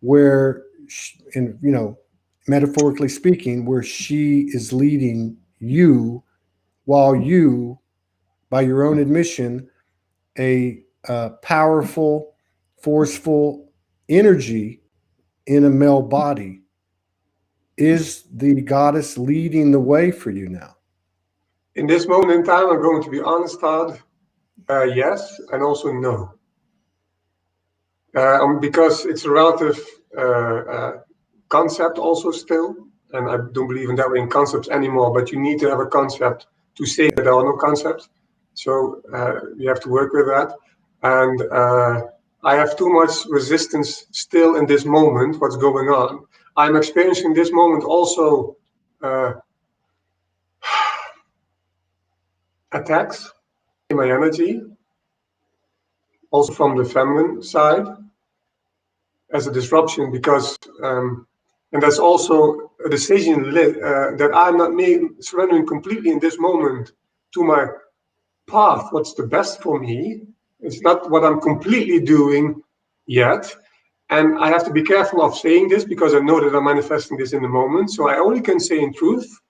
[SPEAKER 1] where, metaphorically speaking, where she is leading you, while you, by your own admission, a powerful, forceful energy in a male body, is the goddess leading the way for you now?
[SPEAKER 2] In this moment in time, I'm going to be honest, Todd. Yes, and also no. Because it's a relative concept also still, and I don't believe in that way in concepts anymore, but you need to have a concept to say that there are no concepts. So you have to work with that. And I have too much resistance still in this moment, what's going on. I'm experiencing this moment also attacks in my energy, also from the feminine side, as a disruption, because and that's also a decision that I'm not surrendering completely in this moment to my path, what's the best for me. It's not what I'm completely doing yet. And I have to be careful of saying this, because I know that I'm manifesting this in the moment. So I only can say in truth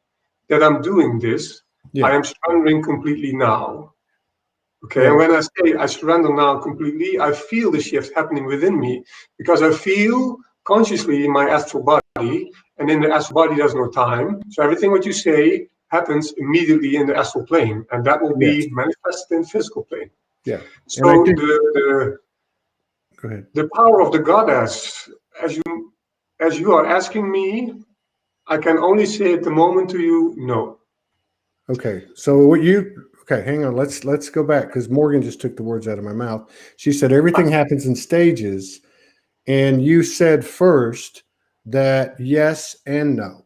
[SPEAKER 2] that I'm doing this.
[SPEAKER 1] Yeah.
[SPEAKER 2] I am surrendering completely now. Okay, and when I say I surrender now completely, I feel the shift happening within me, because I feel consciously in my astral body, and in the astral body there's no time. So everything what you say happens immediately in the astral plane, and that will be manifested in the physical plane.
[SPEAKER 1] Yeah.
[SPEAKER 2] So
[SPEAKER 1] Go ahead.
[SPEAKER 2] The power of the goddess, as you are asking me, I can only say at the moment to you, no.
[SPEAKER 1] Okay. So okay, hang on. Let's go back, because Morgan just took the words out of my mouth. She said everything happens in stages, and you said first that yes and no.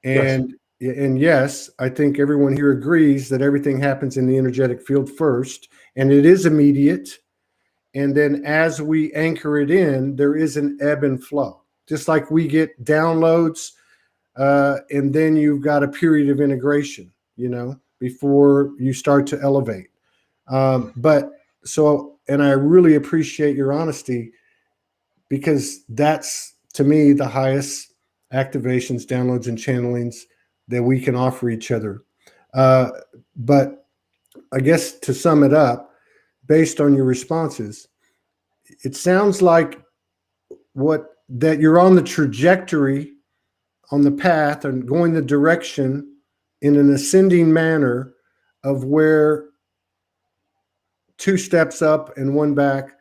[SPEAKER 1] And yes, I think everyone here agrees that everything happens in the energetic field first, and it is immediate. And then as we anchor it in, there is an ebb and flow. Just like we get downloads and then you've got a period of integration, before you start to elevate. And I really appreciate your honesty, because that's, to me, the highest activations, downloads, and channelings that we can offer each other. But I guess to sum it up, based on your responses, it sounds like that you're on the trajectory, on the path, and going the direction in an ascending manner of where 2 steps up and 1 back,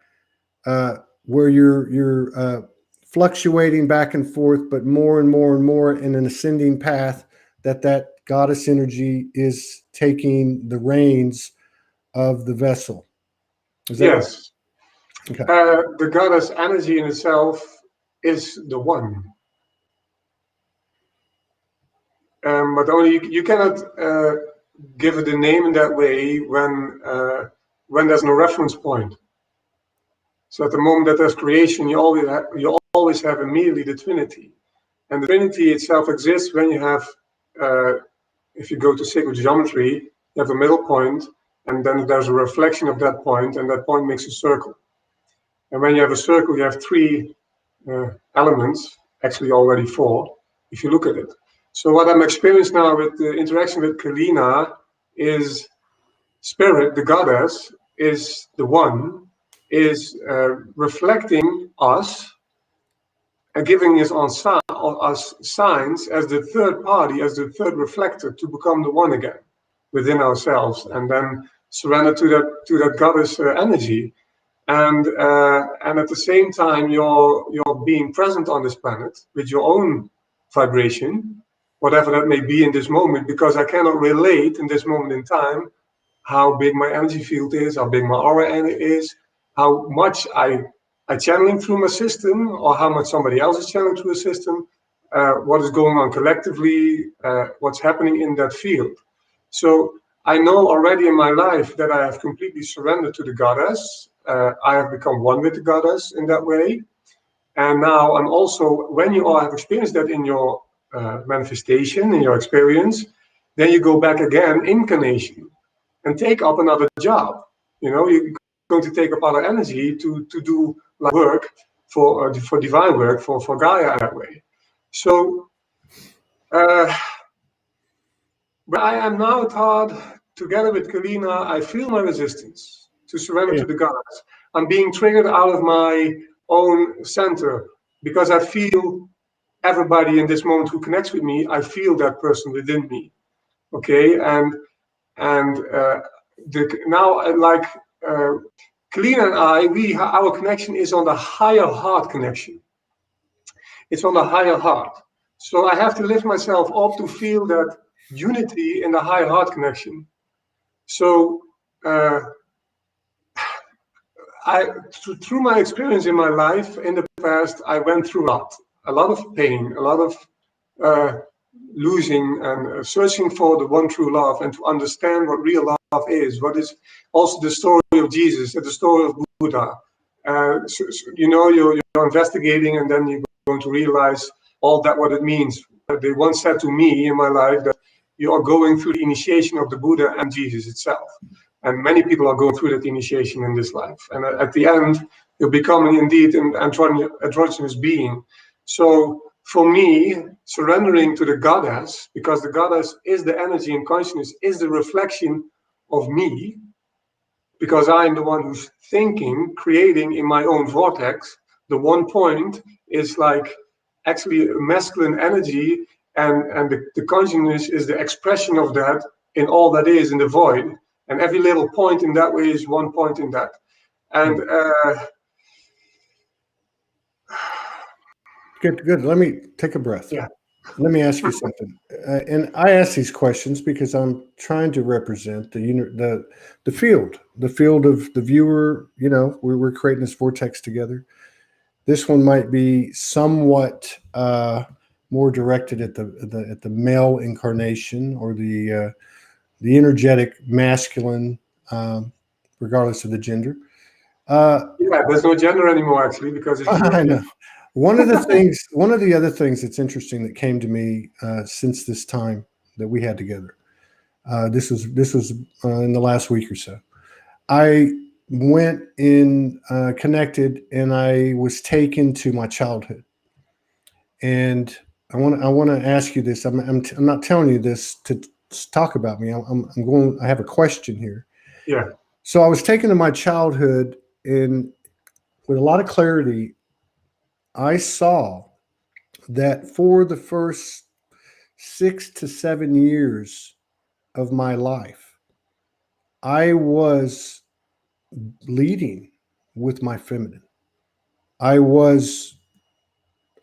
[SPEAKER 1] where you're fluctuating back and forth, but more and more and more in an ascending path, that goddess energy is taking the reins of the vessel. Is that
[SPEAKER 2] Yes.
[SPEAKER 1] right? Okay.
[SPEAKER 2] The goddess energy in itself is the one. But only you cannot give it a name in that way when there's no reference point. So at the moment that there's creation, you always have immediately the Trinity, and the Trinity itself exists when you have, if you go to sacred geometry, you have a middle point, and then there's a reflection of that point, and that point makes a circle. And when you have a circle, you have 3 elements, actually already 4, if you look at it. So what I'm experiencing now with the interaction with Kalina is Spirit, the goddess, is the one, is reflecting us and giving us signs as the third party, as the third reflector, to become the one again within ourselves, and then surrender to that goddess energy. And at the same time, you're being present on this planet with your own vibration, whatever that may be in this moment, because I cannot relate in this moment in time how big my energy field is, how big my aura is, how much I channeling through my system, or how much somebody else is channeling through a system, what is going on collectively, what's happening in that field. So I know already in my life that I have completely surrendered to the goddess. I have become one with the goddess in that way. And now I'm also, when you all have experienced that in your manifestation, in your experience, then you go back again, incarnation, and take up another job. You're going to take up other energy to do like work for divine work, for Gaia that way. So where I am now taught, together with Kalina, I feel my resistance to surrender to the goddess. I'm being triggered out of my own center, because I feel everybody in this moment who connects with me, I feel that person within me. Okay, and now, like Kalina and our connection is on the higher heart connection. It's on the higher heart. So I have to lift myself up to feel that unity in the higher heart connection. So through my experience in my life in the past, I went through a lot of pain, a lot of losing and searching for the one true love, and to understand what real love is, what is also the story of Jesus and the story of Buddha. You're investigating, and then you're going to realize all that what it means. They once said to me in my life that you are going through the initiation of the Buddha and Jesus itself. And many people are going through that initiation in this life. And at the end, you're becoming indeed an androgynous being. So for me, surrendering to the goddess, because the goddess is the energy and consciousness, is the reflection of me, because I'm the one who's thinking, creating in my own vortex. The one point is like actually a masculine energy, and the consciousness is the expression of that in all that is in the void. And every little point in that way is one point in that. And
[SPEAKER 1] Good. Let me take a breath.
[SPEAKER 2] Yeah.
[SPEAKER 1] Let me ask you something. And I ask these questions because I'm trying to represent the field of the viewer. We're creating this vortex together. This one might be somewhat more directed at the male incarnation, or the energetic masculine, regardless of the gender.
[SPEAKER 2] There's no gender anymore, actually, because
[SPEAKER 1] I know. One of the other things that's interesting that came to me since this time that we had together. This was in the last week or so. I went in connected, and I was taken to my childhood. And I want to ask you this. I'm not telling you this to talk about me. I'm going. I have a question here.
[SPEAKER 2] Yeah.
[SPEAKER 1] So I was taken to my childhood, and with a lot of clarity, I saw that for the first 6 to 7 years of my life, I was leading with my feminine. I was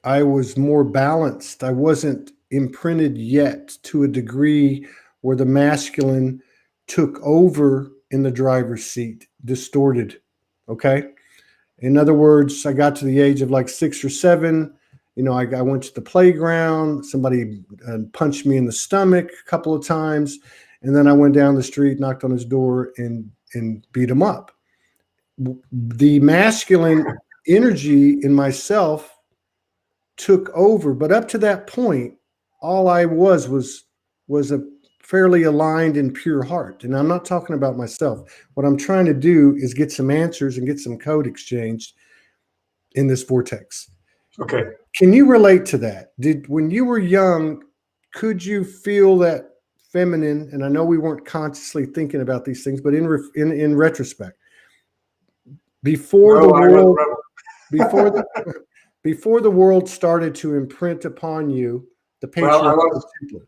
[SPEAKER 1] I was more balanced. I wasn't imprinted yet to a degree where the masculine took over in the driver's seat, distorted. Okay. In other words, I got to the age of like 6 or 7. I went to the playground. Somebody punched me in the stomach a couple of times. And then I went down the street, knocked on his door, and beat him up. The masculine energy in myself took over. But up to that point, all I was a fairly aligned and pure heart. And I'm not talking about myself. What I'm trying to do is get some answers and get some code exchanged in this vortex.
[SPEAKER 2] Okay.
[SPEAKER 1] Can you relate to that? When you were young, could you feel that feminine? And I know we weren't consciously thinking about these things, but in retrospect, before
[SPEAKER 2] No,
[SPEAKER 1] the
[SPEAKER 2] I was
[SPEAKER 1] world,
[SPEAKER 2] rebel.
[SPEAKER 1] before the world started to imprint upon you the
[SPEAKER 2] Well,
[SPEAKER 1] patriarchal template.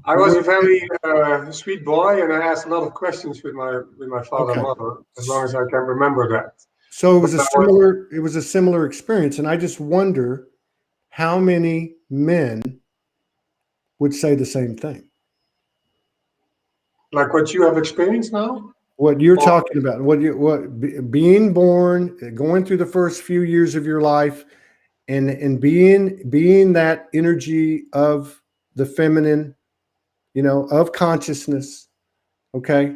[SPEAKER 2] I was a very sweet boy, and I asked a lot of questions with my father and
[SPEAKER 1] Okay.
[SPEAKER 2] mother, as long as I can remember that.
[SPEAKER 1] So
[SPEAKER 2] But I was,
[SPEAKER 1] it was a similar experience. And I just wonder how many men would say the same thing.
[SPEAKER 2] like what you have experienced now.
[SPEAKER 1] What you're
[SPEAKER 2] Or,
[SPEAKER 1] talking about, being born, going through the first few years of your life, and being that energy of the feminine, of consciousness, okay,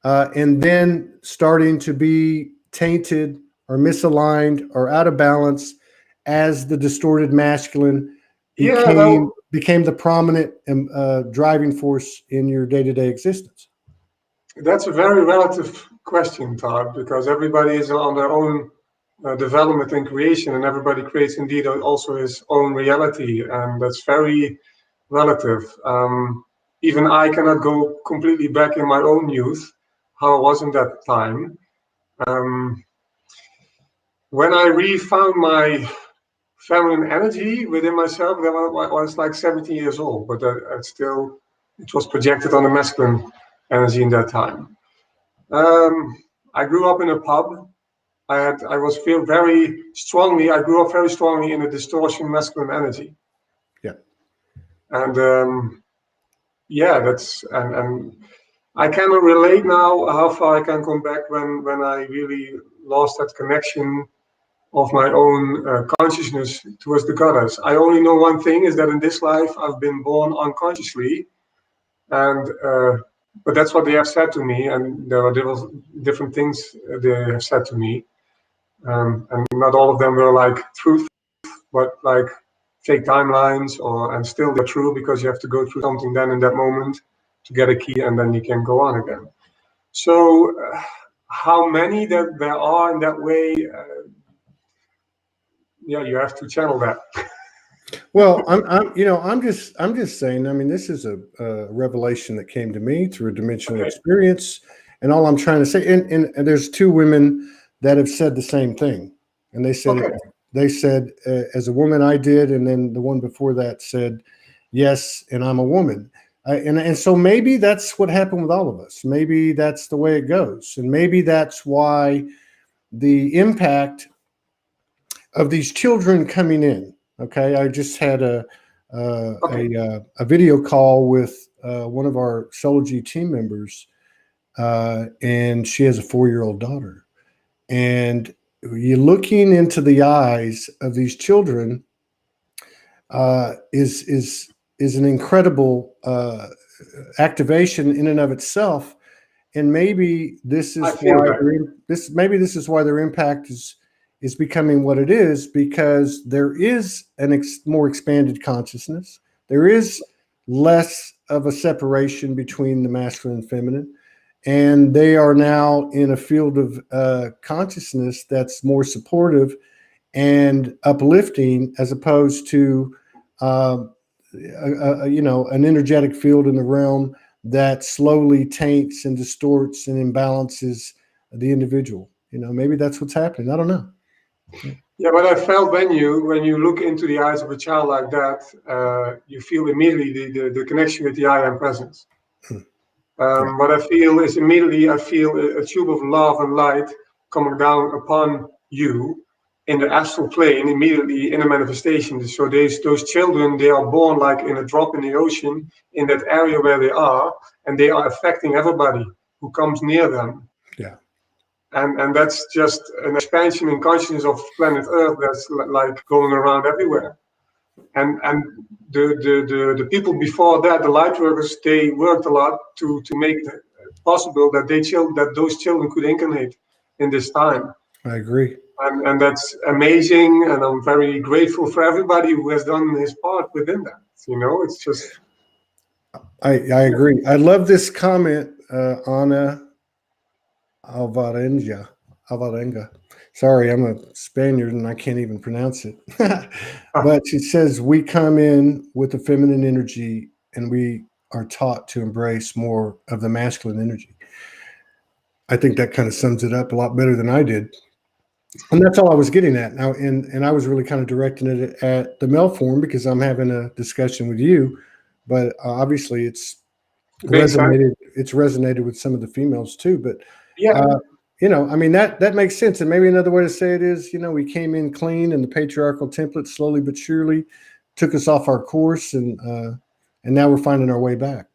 [SPEAKER 1] and then starting to be tainted or misaligned or out of balance as the distorted masculine
[SPEAKER 2] yeah,
[SPEAKER 1] became the prominent driving force in your day-to-day existence.
[SPEAKER 2] that's a very relative question, Todd, because everybody is on their own development and creation, and everybody creates indeed also his own reality, and that's very relative. Even I cannot go completely back in my own youth, how I was in that time. When I really found my feminine energy within myself, then I was like 17 years old, but it was projected on the masculine energy in that time. I grew up in a pub. I grew up very strongly in a distortion masculine energy.
[SPEAKER 1] Yeah.
[SPEAKER 2] And yeah, and I cannot relate now how far I can come back when I really lost that connection of my own consciousness towards the goddess. I only know one thing, is that in this life I've been born unconsciously, and but that's what they have said to me, and there are different things they have said to me, and not all of them were like truth, but like fake timelines, and still they're true, because you have to go through something then in that moment to get a key, and then you can go on again. So how many that there are in that way, yeah, you have to channel that.
[SPEAKER 1] Well, I'm just saying. I mean, this is a revelation that came to me through a dimensional experience, and all I'm trying to say. And there's 2 women that have said the same thing, and they said as a woman I did, and then the one before that said yes, and I'm a woman, and so maybe that's what happened with all of us. Maybe that's the way it goes, and maybe that's why the impact of these children coming in. Okay, I just had a video call with one of our soulogy team members, and she has a 4-year-old daughter. And you're looking into the eyes of these children is an incredible activation in and of itself. And maybe this is why this is why their impact is becoming what it is because there is an more expanded consciousness. There is less of a separation between the masculine and feminine. And they are now in a field of consciousness that's more supportive and uplifting, as opposed to an energetic field in the realm that slowly taints and distorts and imbalances the individual. Maybe that's what's happening. I don't know.
[SPEAKER 2] Yeah, but I felt when you look into the eyes of a child like that, you feel immediately the connection with the I am presence. What I feel is immediately I feel a tube of love and light coming down upon you in the astral plane, immediately in a manifestation. So those children, they are born like in a drop in the ocean in that area where they are, and they are affecting everybody who comes near them.
[SPEAKER 1] Yeah.
[SPEAKER 2] And that's just an expansion in consciousness of planet Earth that's like going around everywhere. And the people before that, the light workers, they worked a lot to make it possible that those children could incarnate in this time.
[SPEAKER 1] I agree.
[SPEAKER 2] And that's amazing, and I'm very grateful for everybody who has done his part within that. It's just.
[SPEAKER 1] I agree. I love this comment, Ana Alvarenga. Sorry, I'm a Spaniard and I can't even pronounce it. But she says, we come in with the feminine energy and we are taught to embrace more of the masculine energy. I think that kind of sums it up a lot better than I did. And that's all I was getting at now. And I was really kind of directing it at the male form because I'm having a discussion with you. But obviously it's resonated with some of the females too. But that makes sense. And maybe another way to say it is, we came in clean and the patriarchal template slowly but surely took us off our course, and now we're finding our way back.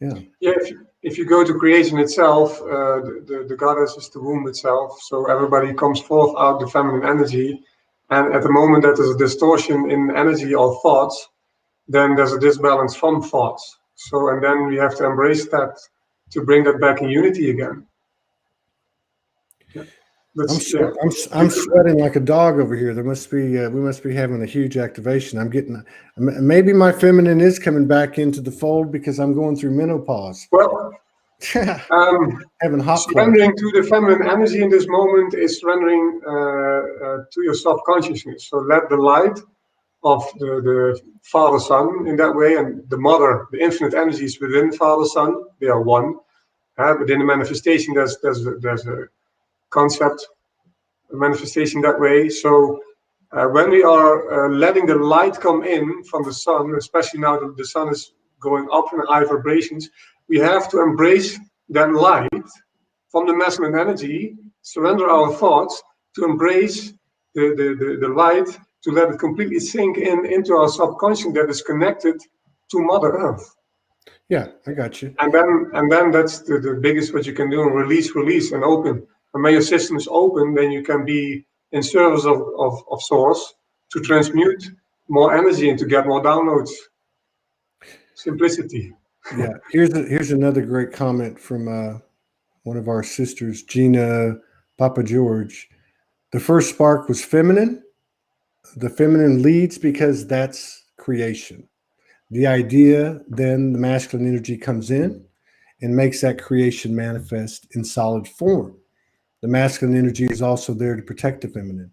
[SPEAKER 1] Yeah.
[SPEAKER 2] Yeah. If you go to creation itself, the goddess is the womb itself. So everybody comes forth out the feminine energy. And at the moment that there's a distortion in energy or thoughts, then there's a disbalance from thoughts. So, and then we have to embrace that to bring that back in unity again.
[SPEAKER 1] I'm sweating like a dog over here. There must be we must be having a huge activation. I'm getting maybe my feminine is coming back into the fold because I'm going through menopause.
[SPEAKER 2] Well,
[SPEAKER 1] having hot
[SPEAKER 2] surrendering to the feminine energy in this moment is surrendering to your subconsciousness. So let the light of the Father Sun in that way, and the Mother, the infinite energies within Father Sun, they are one. But in the manifestation, there's a concept, a manifestation that way. So when we are letting the light come in from the sun, especially now that the sun is going up in high vibrations, we have to embrace that light from the masculine energy, surrender our thoughts to embrace the light, to let it completely sink into our subconscious that is connected to Mother Earth.
[SPEAKER 1] Yeah, I got you.
[SPEAKER 2] And then that's the biggest what you can do, release and open. And when your system is open, then you can be in service of Source to transmute more energy and to get more downloads. Simplicity.
[SPEAKER 1] Yeah, here's another great comment from one of our sisters, Gina Papa George. The first spark was feminine. The feminine leads because that's creation. The idea, then the masculine energy comes in and makes that creation manifest in solid form. The masculine energy is also there to protect the feminine.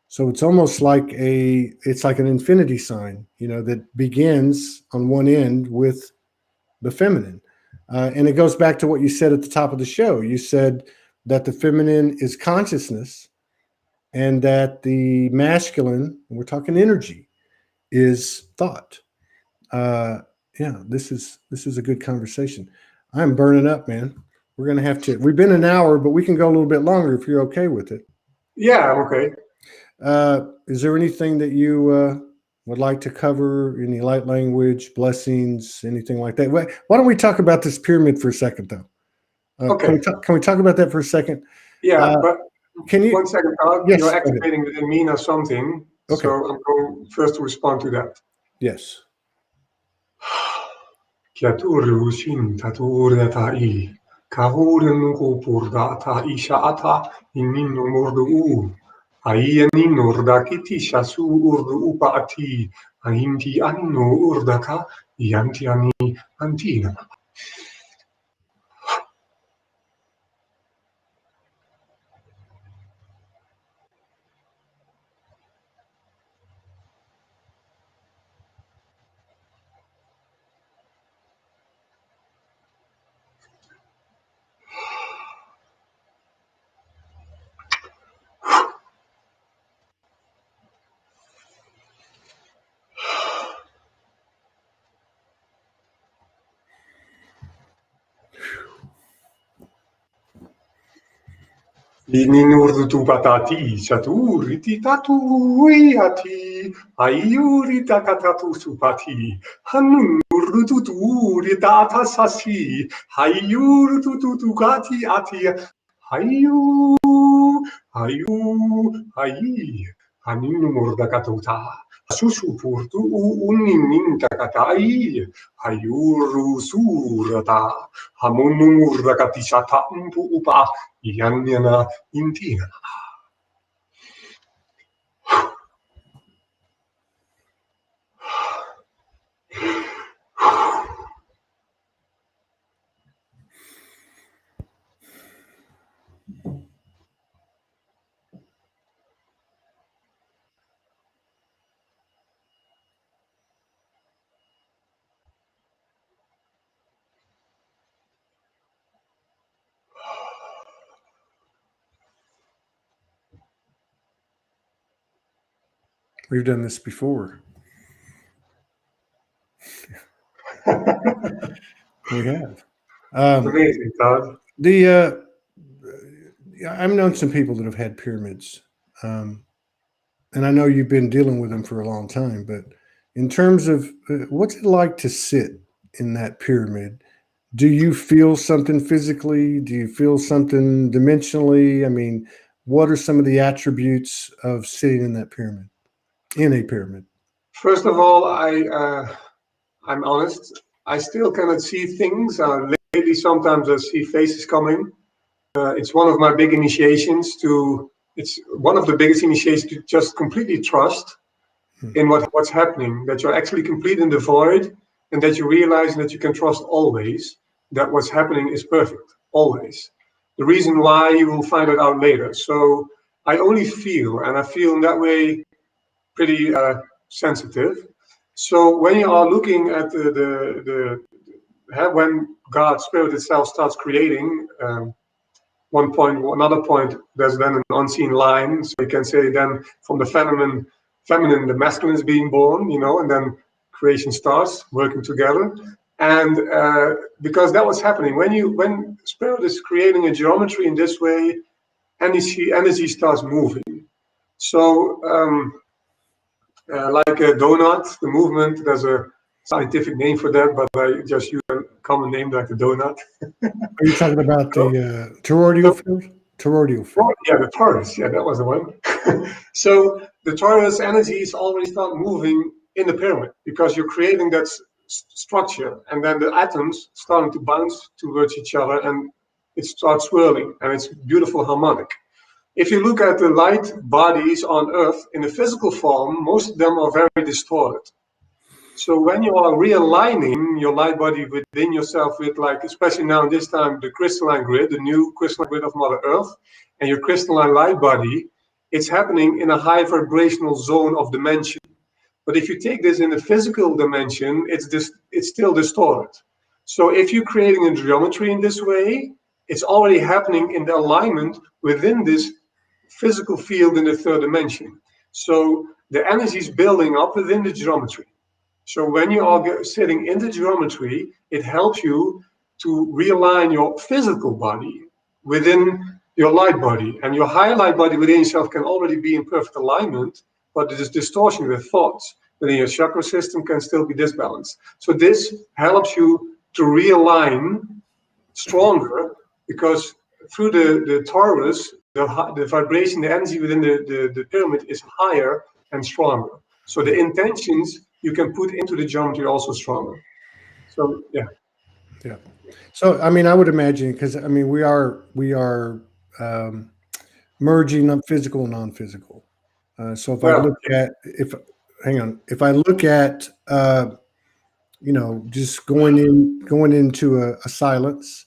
[SPEAKER 1] So it's almost like an infinity sign, that begins on one end with the feminine. And it goes back to what you said at the top of the show. You said that the feminine is consciousness and that the masculine, we're talking energy, is thought. This is a good conversation. I'm burning up, man. We're going to have to, we've been an hour, but we can go a little bit longer if you're okay with it.
[SPEAKER 2] Yeah, I'm okay.
[SPEAKER 1] Is there anything that you would like to cover? Any light language, blessings, anything like that? Why don't we talk about this pyramid for a second, though?
[SPEAKER 2] Okay.
[SPEAKER 1] Can we talk about that for a second?
[SPEAKER 2] Yeah, but
[SPEAKER 1] can you?
[SPEAKER 2] 1 second, Carl.
[SPEAKER 1] Yes,
[SPEAKER 2] you're activating within me now something.
[SPEAKER 1] Okay.
[SPEAKER 2] So I'm going first to respond to that.
[SPEAKER 1] Yes.
[SPEAKER 2] Kahuren kupurdata ishaata inino mordu Ayani nurdakiti shasu urdu upaati. Ainti annu urdaka yantiani antina. Inin urdu patati, saturiti tatuiati, aiuri takatatu supati, hanun urdu tuturi tata sasi, hayur tututukati ati, hayu, hayi, hanin murdakatuta, susu purtu uninin takatai, hayuru surata, hamunur rakatisata upa, Yanyana Intina.
[SPEAKER 1] We've done this before. We have.
[SPEAKER 2] Amazing, Todd.
[SPEAKER 1] I've known some people that have had pyramids, and I know you've been dealing with them for a long time. But in terms of what's it like to sit in that pyramid? Do you feel something physically? Do you feel something dimensionally? I mean, what are some of the attributes of sitting in that pyramid? In a pyramid.
[SPEAKER 2] First of all, I'm honest. I still cannot see things. Lately, sometimes I see faces coming. It's one of my big initiations to. It's one of the biggest initiations to just completely trust in what's happening. That you're actually complete in the void, and that you realize that you can trust always that what's happening is perfect always. The reason why you will find it out later. So I only feel, and I feel in that way pretty sensitive. So when you are looking at when God Spirit itself starts creating, one point, another point, there's then an unseen line. So you can say then from the feminine, the masculine is being born, and then creation starts working together. And because that was happening when Spirit is creating a geometry in this way, energy starts moving. So like a donut, the movement, there's a scientific name for that, but I just use a common name like the donut.
[SPEAKER 1] Are you talking about the toroidal field? Toroidal field.
[SPEAKER 2] Yeah, the torus. Yeah, that was the one. So the torus energies already start moving in the pyramid because you're creating that structure, and then the atoms starting to bounce towards each other, and it starts swirling, and it's beautiful harmonic. If you look at the light bodies on Earth in the physical form, most of them are very distorted. So when you are realigning your light body within yourself with, like, especially now this time, the crystalline grid, the new crystalline grid of Mother Earth, and your crystalline light body, it's happening in a high vibrational zone of dimension. But if you take this in the physical dimension, it's still distorted. So if you're creating a geometry in this way, it's already happening in the alignment within this physical field in the third dimension. So the energy is building up within the geometry. So when you are sitting in the geometry, it helps you to realign your physical body within your light body. And your higher light body within yourself can already be in perfect alignment, but this distortion with thoughts within your chakra system can still be disbalanced. So this helps you to realign stronger, because through the torus, the vibration, the energy within the pyramid is higher and stronger. So the intentions you can put into the geometry are also stronger. So yeah.
[SPEAKER 1] So I mean, I would imagine, because I mean we are merging up physical and non-physical. So if I
[SPEAKER 2] Well,
[SPEAKER 1] look at if I look at just going into a silence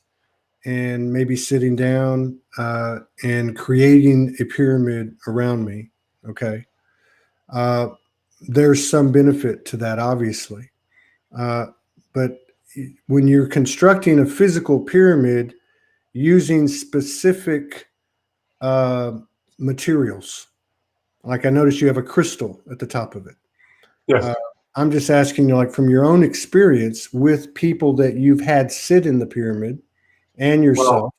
[SPEAKER 1] and maybe sitting down and creating a pyramid around me, okay, there's some benefit to that, obviously. But when you're constructing a physical pyramid using specific materials, like I noticed you have a crystal at the top of it.
[SPEAKER 2] yes.
[SPEAKER 1] I'm just asking you, like, from your own experience with people that you've had sit in the pyramid and
[SPEAKER 2] Well,
[SPEAKER 1] yourself.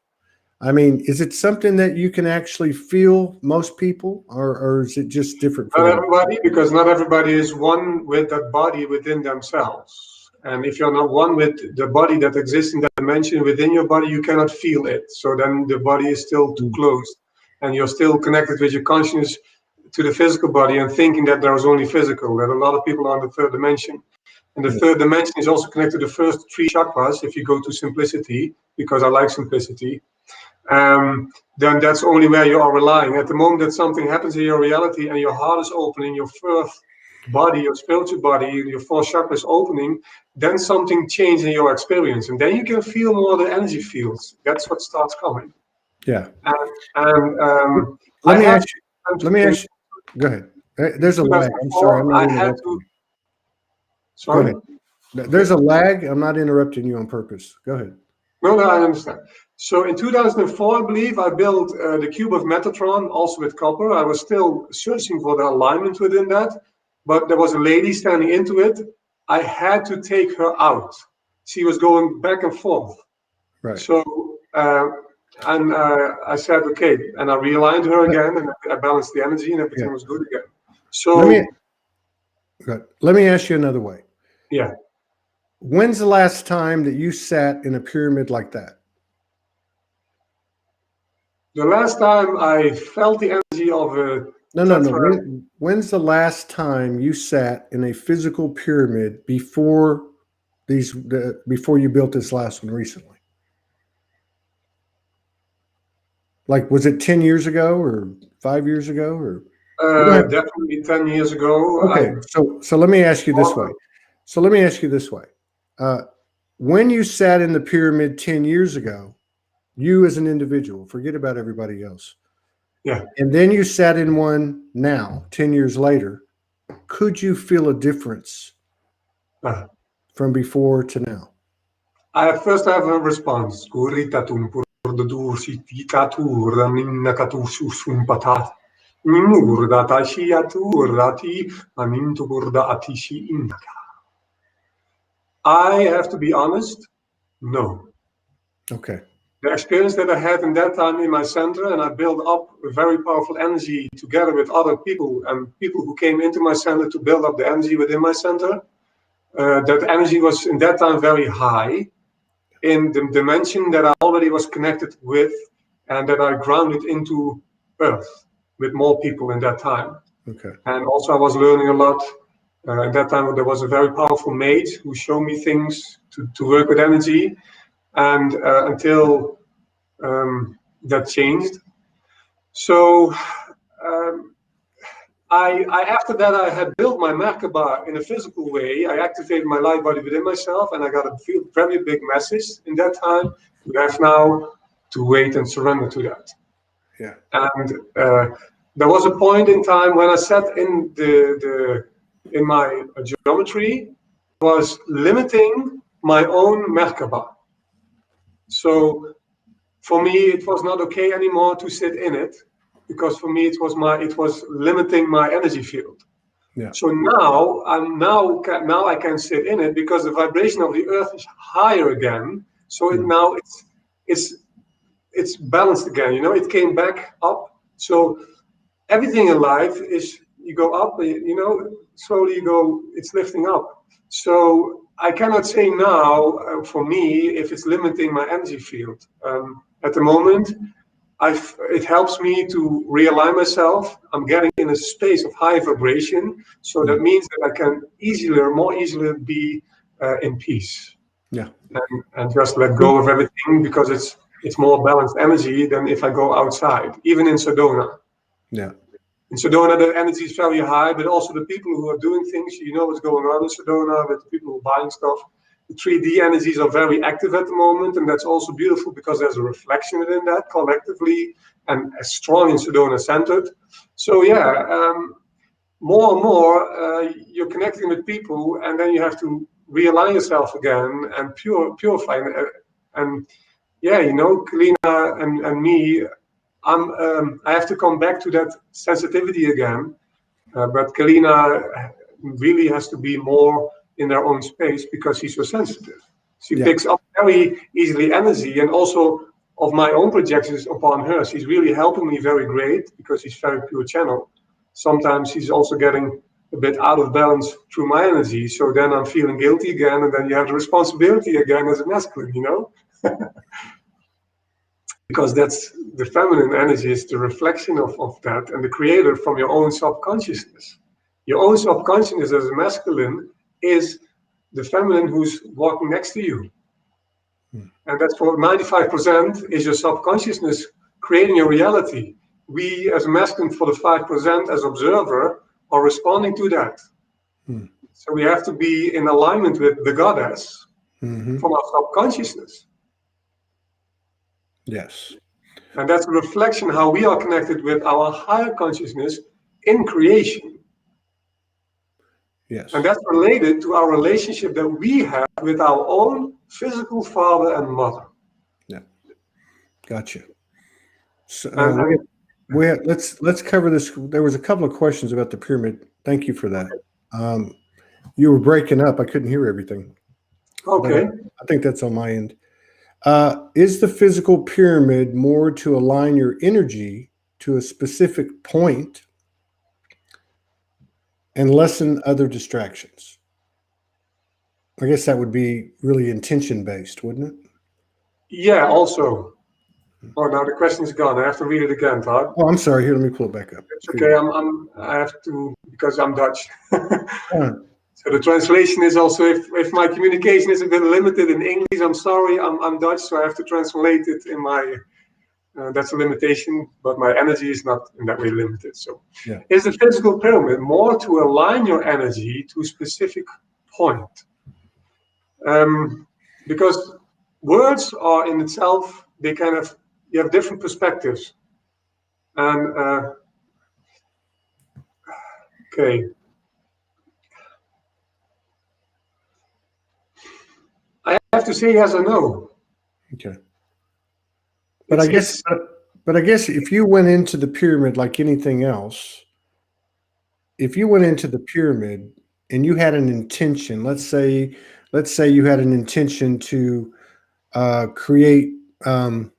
[SPEAKER 1] I mean, is it something that you can actually feel, most people, or is it just different for
[SPEAKER 2] not
[SPEAKER 1] everyone?
[SPEAKER 2] everybody, because not everybody is one with that body within themselves. And if you're not one with the body that exists in that dimension within your body, you cannot feel it. So then the body is still too closed, and you're still connected with your consciousness to the physical body and thinking that there is only physical, that a lot of people are in the third dimension. And the third dimension is also connected to the first three chakras, if you go to simplicity, because I like simplicity. Then that's only where you are relying. At the moment that something happens in your reality and your heart is opening, your first body, your spiritual body, your fourth chakra is opening, then something changes in your experience. And then you can feel more the energy fields. That's what starts coming.
[SPEAKER 1] Yeah.
[SPEAKER 2] And
[SPEAKER 1] Let
[SPEAKER 2] I
[SPEAKER 1] me
[SPEAKER 2] had
[SPEAKER 1] ask you. Let me ask you. Go ahead. There's a lag. I'm sorry. I'm
[SPEAKER 2] 2004,
[SPEAKER 1] not
[SPEAKER 2] I had
[SPEAKER 1] interrupting
[SPEAKER 2] to.
[SPEAKER 1] you. Go
[SPEAKER 2] Sorry?
[SPEAKER 1] ahead. There's a lag. I'm not interrupting you on purpose. Go ahead.
[SPEAKER 2] No, I understand. So in 2004, I believe, I built the cube of Metatron, also with copper. I was still searching for the alignment within that, but there was a lady standing into it. I had to take her out. She was going back and forth.
[SPEAKER 1] Right.
[SPEAKER 2] So, I said, okay, and I realigned her again, and I balanced the energy, and everything was good again. So,
[SPEAKER 1] let me ask you another way.
[SPEAKER 2] yeah.
[SPEAKER 1] When's the last time that you sat in a pyramid like that?
[SPEAKER 2] The last time I felt the energy of a
[SPEAKER 1] No. When's the last time you sat in a physical pyramid before before you built this last one recently? Like, was it 10 years ago or 5 years ago or?
[SPEAKER 2] Definitely 10 years ago.
[SPEAKER 1] Okay, so let me ask you this way. When you sat in the pyramid 10 years ago, you as an individual, forget about everybody else.
[SPEAKER 2] Yeah.
[SPEAKER 1] And then you sat in one now, 10 years later, could you feel a difference from before to now?
[SPEAKER 2] I first have a response. I have to be honest, no.
[SPEAKER 1] Okay.
[SPEAKER 2] The experience that I had in that time in my center, and I built up a very powerful energy together with other people and people who came into my center to build up the energy within my center. That energy was in that time very high in the dimension that I already was connected with and that I grounded into Earth with more people in that time.
[SPEAKER 1] Okay.
[SPEAKER 2] And also I was learning a lot. At that time there was a very powerful mage who showed me things to work with energy. And until that changed. So I after that I had built my Merkaba in a physical way. I activated my light body within myself, and I got a very big message in that time. You have now to wait and surrender to that.
[SPEAKER 1] Yeah.
[SPEAKER 2] And there was a point in time when I sat in in my geometry, was limiting my own Merkaba. So for me, it was not okay anymore to sit in it, because for me it was limiting my energy field.
[SPEAKER 1] Yeah.
[SPEAKER 2] So now I can sit in it because the vibration of the earth is higher again. So now it's balanced again. You know, it came back up. So everything in life is you go up. You know, slowly you go. It's lifting up. So I cannot say now for me if it's limiting my energy field. At the moment, it helps me to realign myself. I'm getting in a space of high vibration, so that means that I can more easily be in peace.
[SPEAKER 1] Yeah.
[SPEAKER 2] And just let go of everything, because it's more balanced energy than if I go outside, even in Sedona.
[SPEAKER 1] Yeah.
[SPEAKER 2] In Sedona, the energy is very high, but also the people who are doing things, you know what's going on in Sedona with the people who are buying stuff. The 3D energies are very active at the moment, and that's also beautiful because there's a reflection within that collectively and strong in Sedona centered. So yeah, more and more you're connecting with people, and then you have to realign yourself again and purify. And yeah, you know, Kalina and me, I have to come back to that sensitivity again. But Kalina really has to be more in her own space because she's so sensitive. She picks up very easily energy, and also of my own projections upon her. She's really helping me very great because she's very pure channel. Sometimes she's also getting a bit out of balance through my energy. So then I'm feeling guilty again, and then you have the responsibility again as a masculine, you know? Because that's the feminine energy is the reflection of that and the creator from your own subconsciousness. Your own subconsciousness as a masculine is the feminine who's walking next to you. And that's for 95% is your subconsciousness creating your reality. We as masculine for the 5% as observer are responding to that. So we have to be in alignment with the goddess from our subconsciousness.
[SPEAKER 1] Yes.
[SPEAKER 2] And that's a reflection how we are connected with our higher consciousness in creation.
[SPEAKER 1] Yes.
[SPEAKER 2] And that's related to our relationship that we have with our own physical father and mother.
[SPEAKER 1] Yeah. Gotcha. So, let's cover this. There was a couple of questions about the pyramid. Thank you for that. You were breaking up. I couldn't hear everything.
[SPEAKER 2] Okay.
[SPEAKER 1] I think that's on my end. Is the physical pyramid more to align your energy to a specific point and lessen other distractions? I guess that would be really intention based, wouldn't it?
[SPEAKER 2] Yeah, also. Oh, now the question is gone. I have to read it again, Todd.
[SPEAKER 1] Oh, I'm sorry. Here, let me pull it back up.
[SPEAKER 2] It's okay. I have to, because I'm Dutch. So the translation is also, if my communication is a bit limited in English, I'm sorry, I'm Dutch, so I have to translate it in my, that's a limitation, but my energy is not in that way limited. So is the physical pyramid more to align your energy to a specific point? Because words are in itself, they kind of, you have different perspectives. And, okay. I have to say yes or no.
[SPEAKER 1] Okay. But I guess if you went into the pyramid like anything else, if you went into the pyramid and you had an intention, let's say you had an intention to create a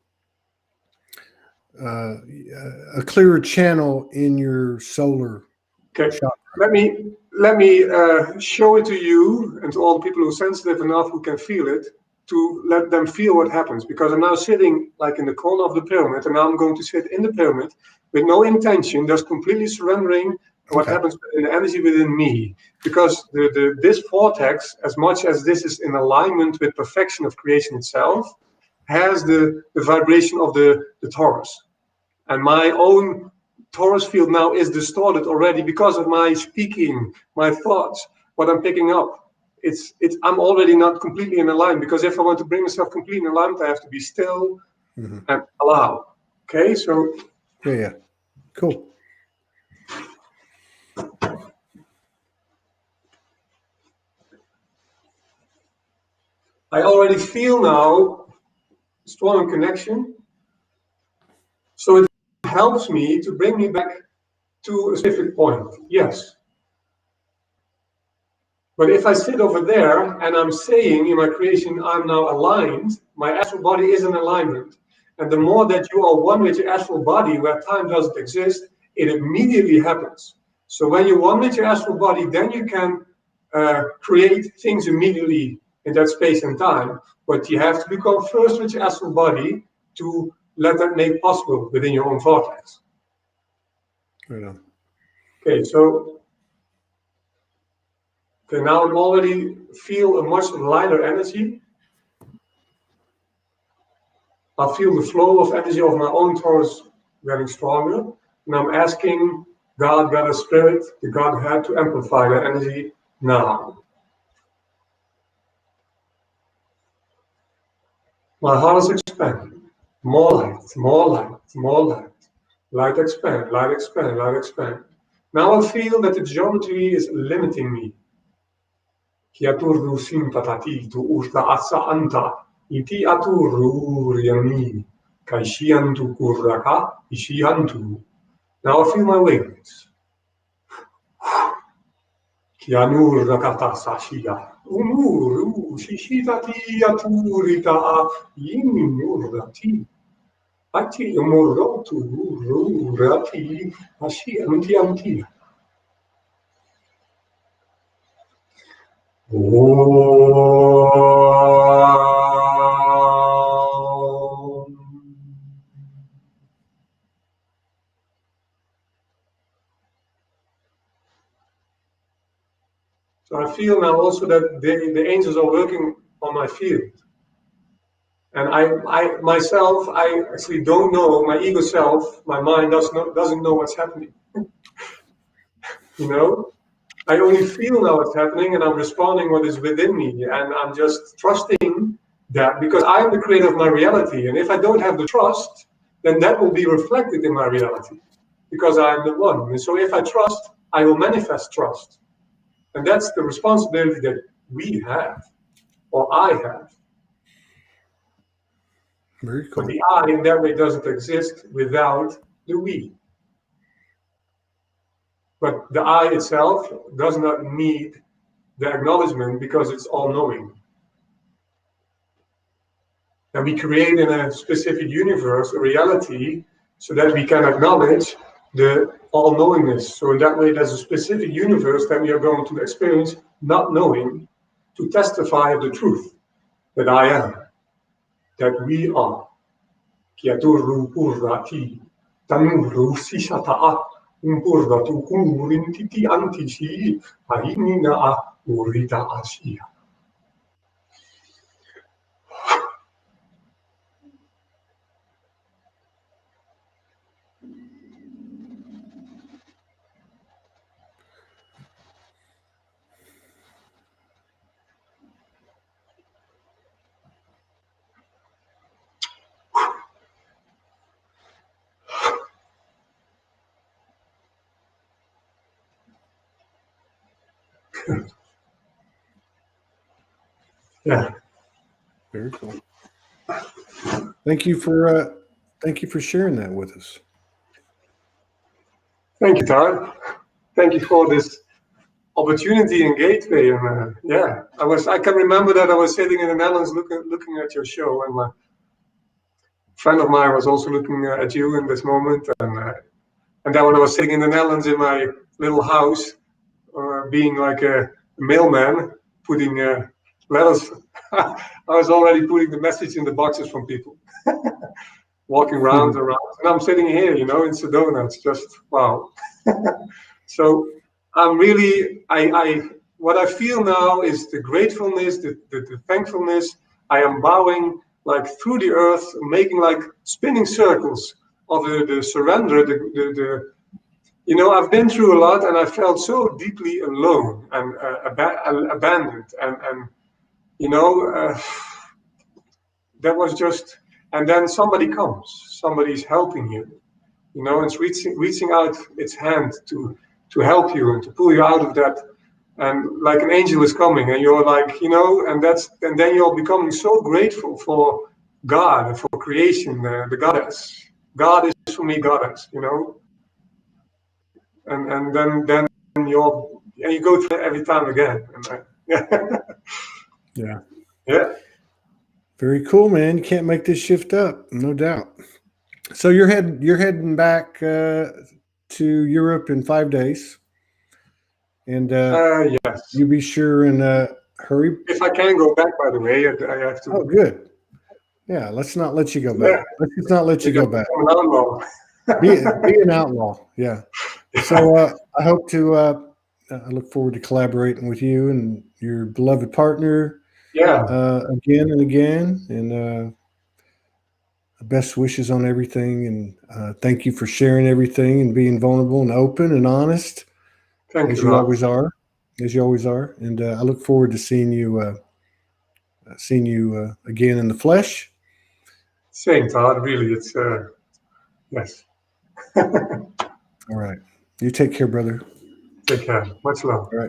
[SPEAKER 1] clearer channel in your solar chakra.
[SPEAKER 2] Let me show it to you and to all the people who are sensitive enough who can feel it, to let them feel what happens. Because I'm now sitting like in the corner of the pyramid, and now I'm going to sit in the pyramid with no intention, just completely surrendering what happens in the energy within me. Because this vortex, as much as this is in alignment with perfection of creation itself, has the vibration of the Taurus. And my own Taurus field now is distorted already because of my speaking, my thoughts, what I'm picking up. I'm already not completely in alignment, because if I want to bring myself completely in alignment, I have to be still and allow. Okay, so
[SPEAKER 1] yeah, cool.
[SPEAKER 2] I already feel now strong connection. So it helps me to bring me back to a specific point. Yes. But if I sit over there and I'm saying in my creation, I'm now aligned, my astral body is in alignment. And the more that you are one with your astral body, where time doesn't exist, it immediately happens. So when you're one with your astral body, then you can create things immediately in that space and time. But you have to become first with your astral body to let that make possible within your own vortex.
[SPEAKER 1] Right on.
[SPEAKER 2] Okay, so now I'm already feel a much lighter energy. I feel the flow of energy of my own Taurus getting stronger, and I'm asking God, Goddess Spirit, the Godhead, to amplify that energy now. My heart is expanding. More light, more light, more light. Light expand, light expand, light expand. Now I feel that the geometry is limiting me. Kiaturru simpatati tu urta asa anta, iti aturru riani, kaishiantu kurraka, ishiantu. Now I feel my wings. Kianur rakata sashia, umuru, shishitati aturita, yinurati. Ati umurrotu, rurati, ashianti anti. So I feel now also that the angels are working on my field. And I myself, I actually don't know, my ego self, my mind doesn't know what's happening. You know? I only feel now what's happening and I'm responding what is within me. And I'm just trusting that because I am the creator of my reality. And if I don't have the trust, then that will be reflected in my reality because I am the one. And so if I trust, I will manifest trust. And that's the responsibility that we have, or I have.
[SPEAKER 1] Very cool.
[SPEAKER 2] But the I in that way doesn't exist without the we. But the I itself does not need the acknowledgement because it's all-knowing. And we create in a specific universe a reality so that we can acknowledge the all-knowingness. So in that way, there's a specific universe that we are going to experience not knowing to testify of the truth that I am, that we are. Kiaturru purrati, tanurru sishata'a, umpurratu kumurintiti antishi, hainina urita ashia. Yeah.
[SPEAKER 1] Very cool. Thank you for sharing that with us.
[SPEAKER 2] Thank you, Todd. Thank you for this opportunity and gateway. And yeah, I can remember that I was sitting in the Netherlands looking at your show, and my friend of mine was also looking at you in this moment. And then when I was sitting in the Netherlands in my little house, being like a mailman, putting letters, I was already putting the message in the boxes from people, walking round and round. And I'm sitting here, in Sedona. It's just wow. So I'm really, what I feel now is the gratefulness, the thankfulness. I am bowing like through the earth, making like spinning circles of the surrender, I've been through a lot and I felt so deeply alone and abandoned. And that was just, and then somebody comes, somebody's helping you, it's reaching out its hand to help you and to pull you out of that. And like an angel is coming and you're like, and then you're becoming so grateful for God and for creation, the goddess. God is for me goddess, and then you go through it every time again.
[SPEAKER 1] Yeah.
[SPEAKER 2] Yeah.
[SPEAKER 1] Very cool, man. You can't make this shift up, no doubt. So you're heading back to Europe in 5 days, and
[SPEAKER 2] yes.
[SPEAKER 1] you be sure and hurry.
[SPEAKER 2] If I can go back, by the way, I have to.
[SPEAKER 1] Oh, good. Yeah, let's not let you go back.
[SPEAKER 2] Yeah.
[SPEAKER 1] Let's just not let you go back.
[SPEAKER 2] I'm an outlaw.
[SPEAKER 1] Be an outlaw. Yeah. So I hope to. I look forward to collaborating with you and your beloved partner.
[SPEAKER 2] Yeah.
[SPEAKER 1] Again and again, and best wishes on everything, and thank you for sharing everything and being vulnerable and open and honest,
[SPEAKER 2] Thank
[SPEAKER 1] as
[SPEAKER 2] you,
[SPEAKER 1] you
[SPEAKER 2] Rod.
[SPEAKER 1] always are, And I look forward to seeing you again in the flesh.
[SPEAKER 2] Same, Todd. Really, it's yes.
[SPEAKER 1] All right, you take care, brother.
[SPEAKER 2] Take care. Much love.
[SPEAKER 1] All right.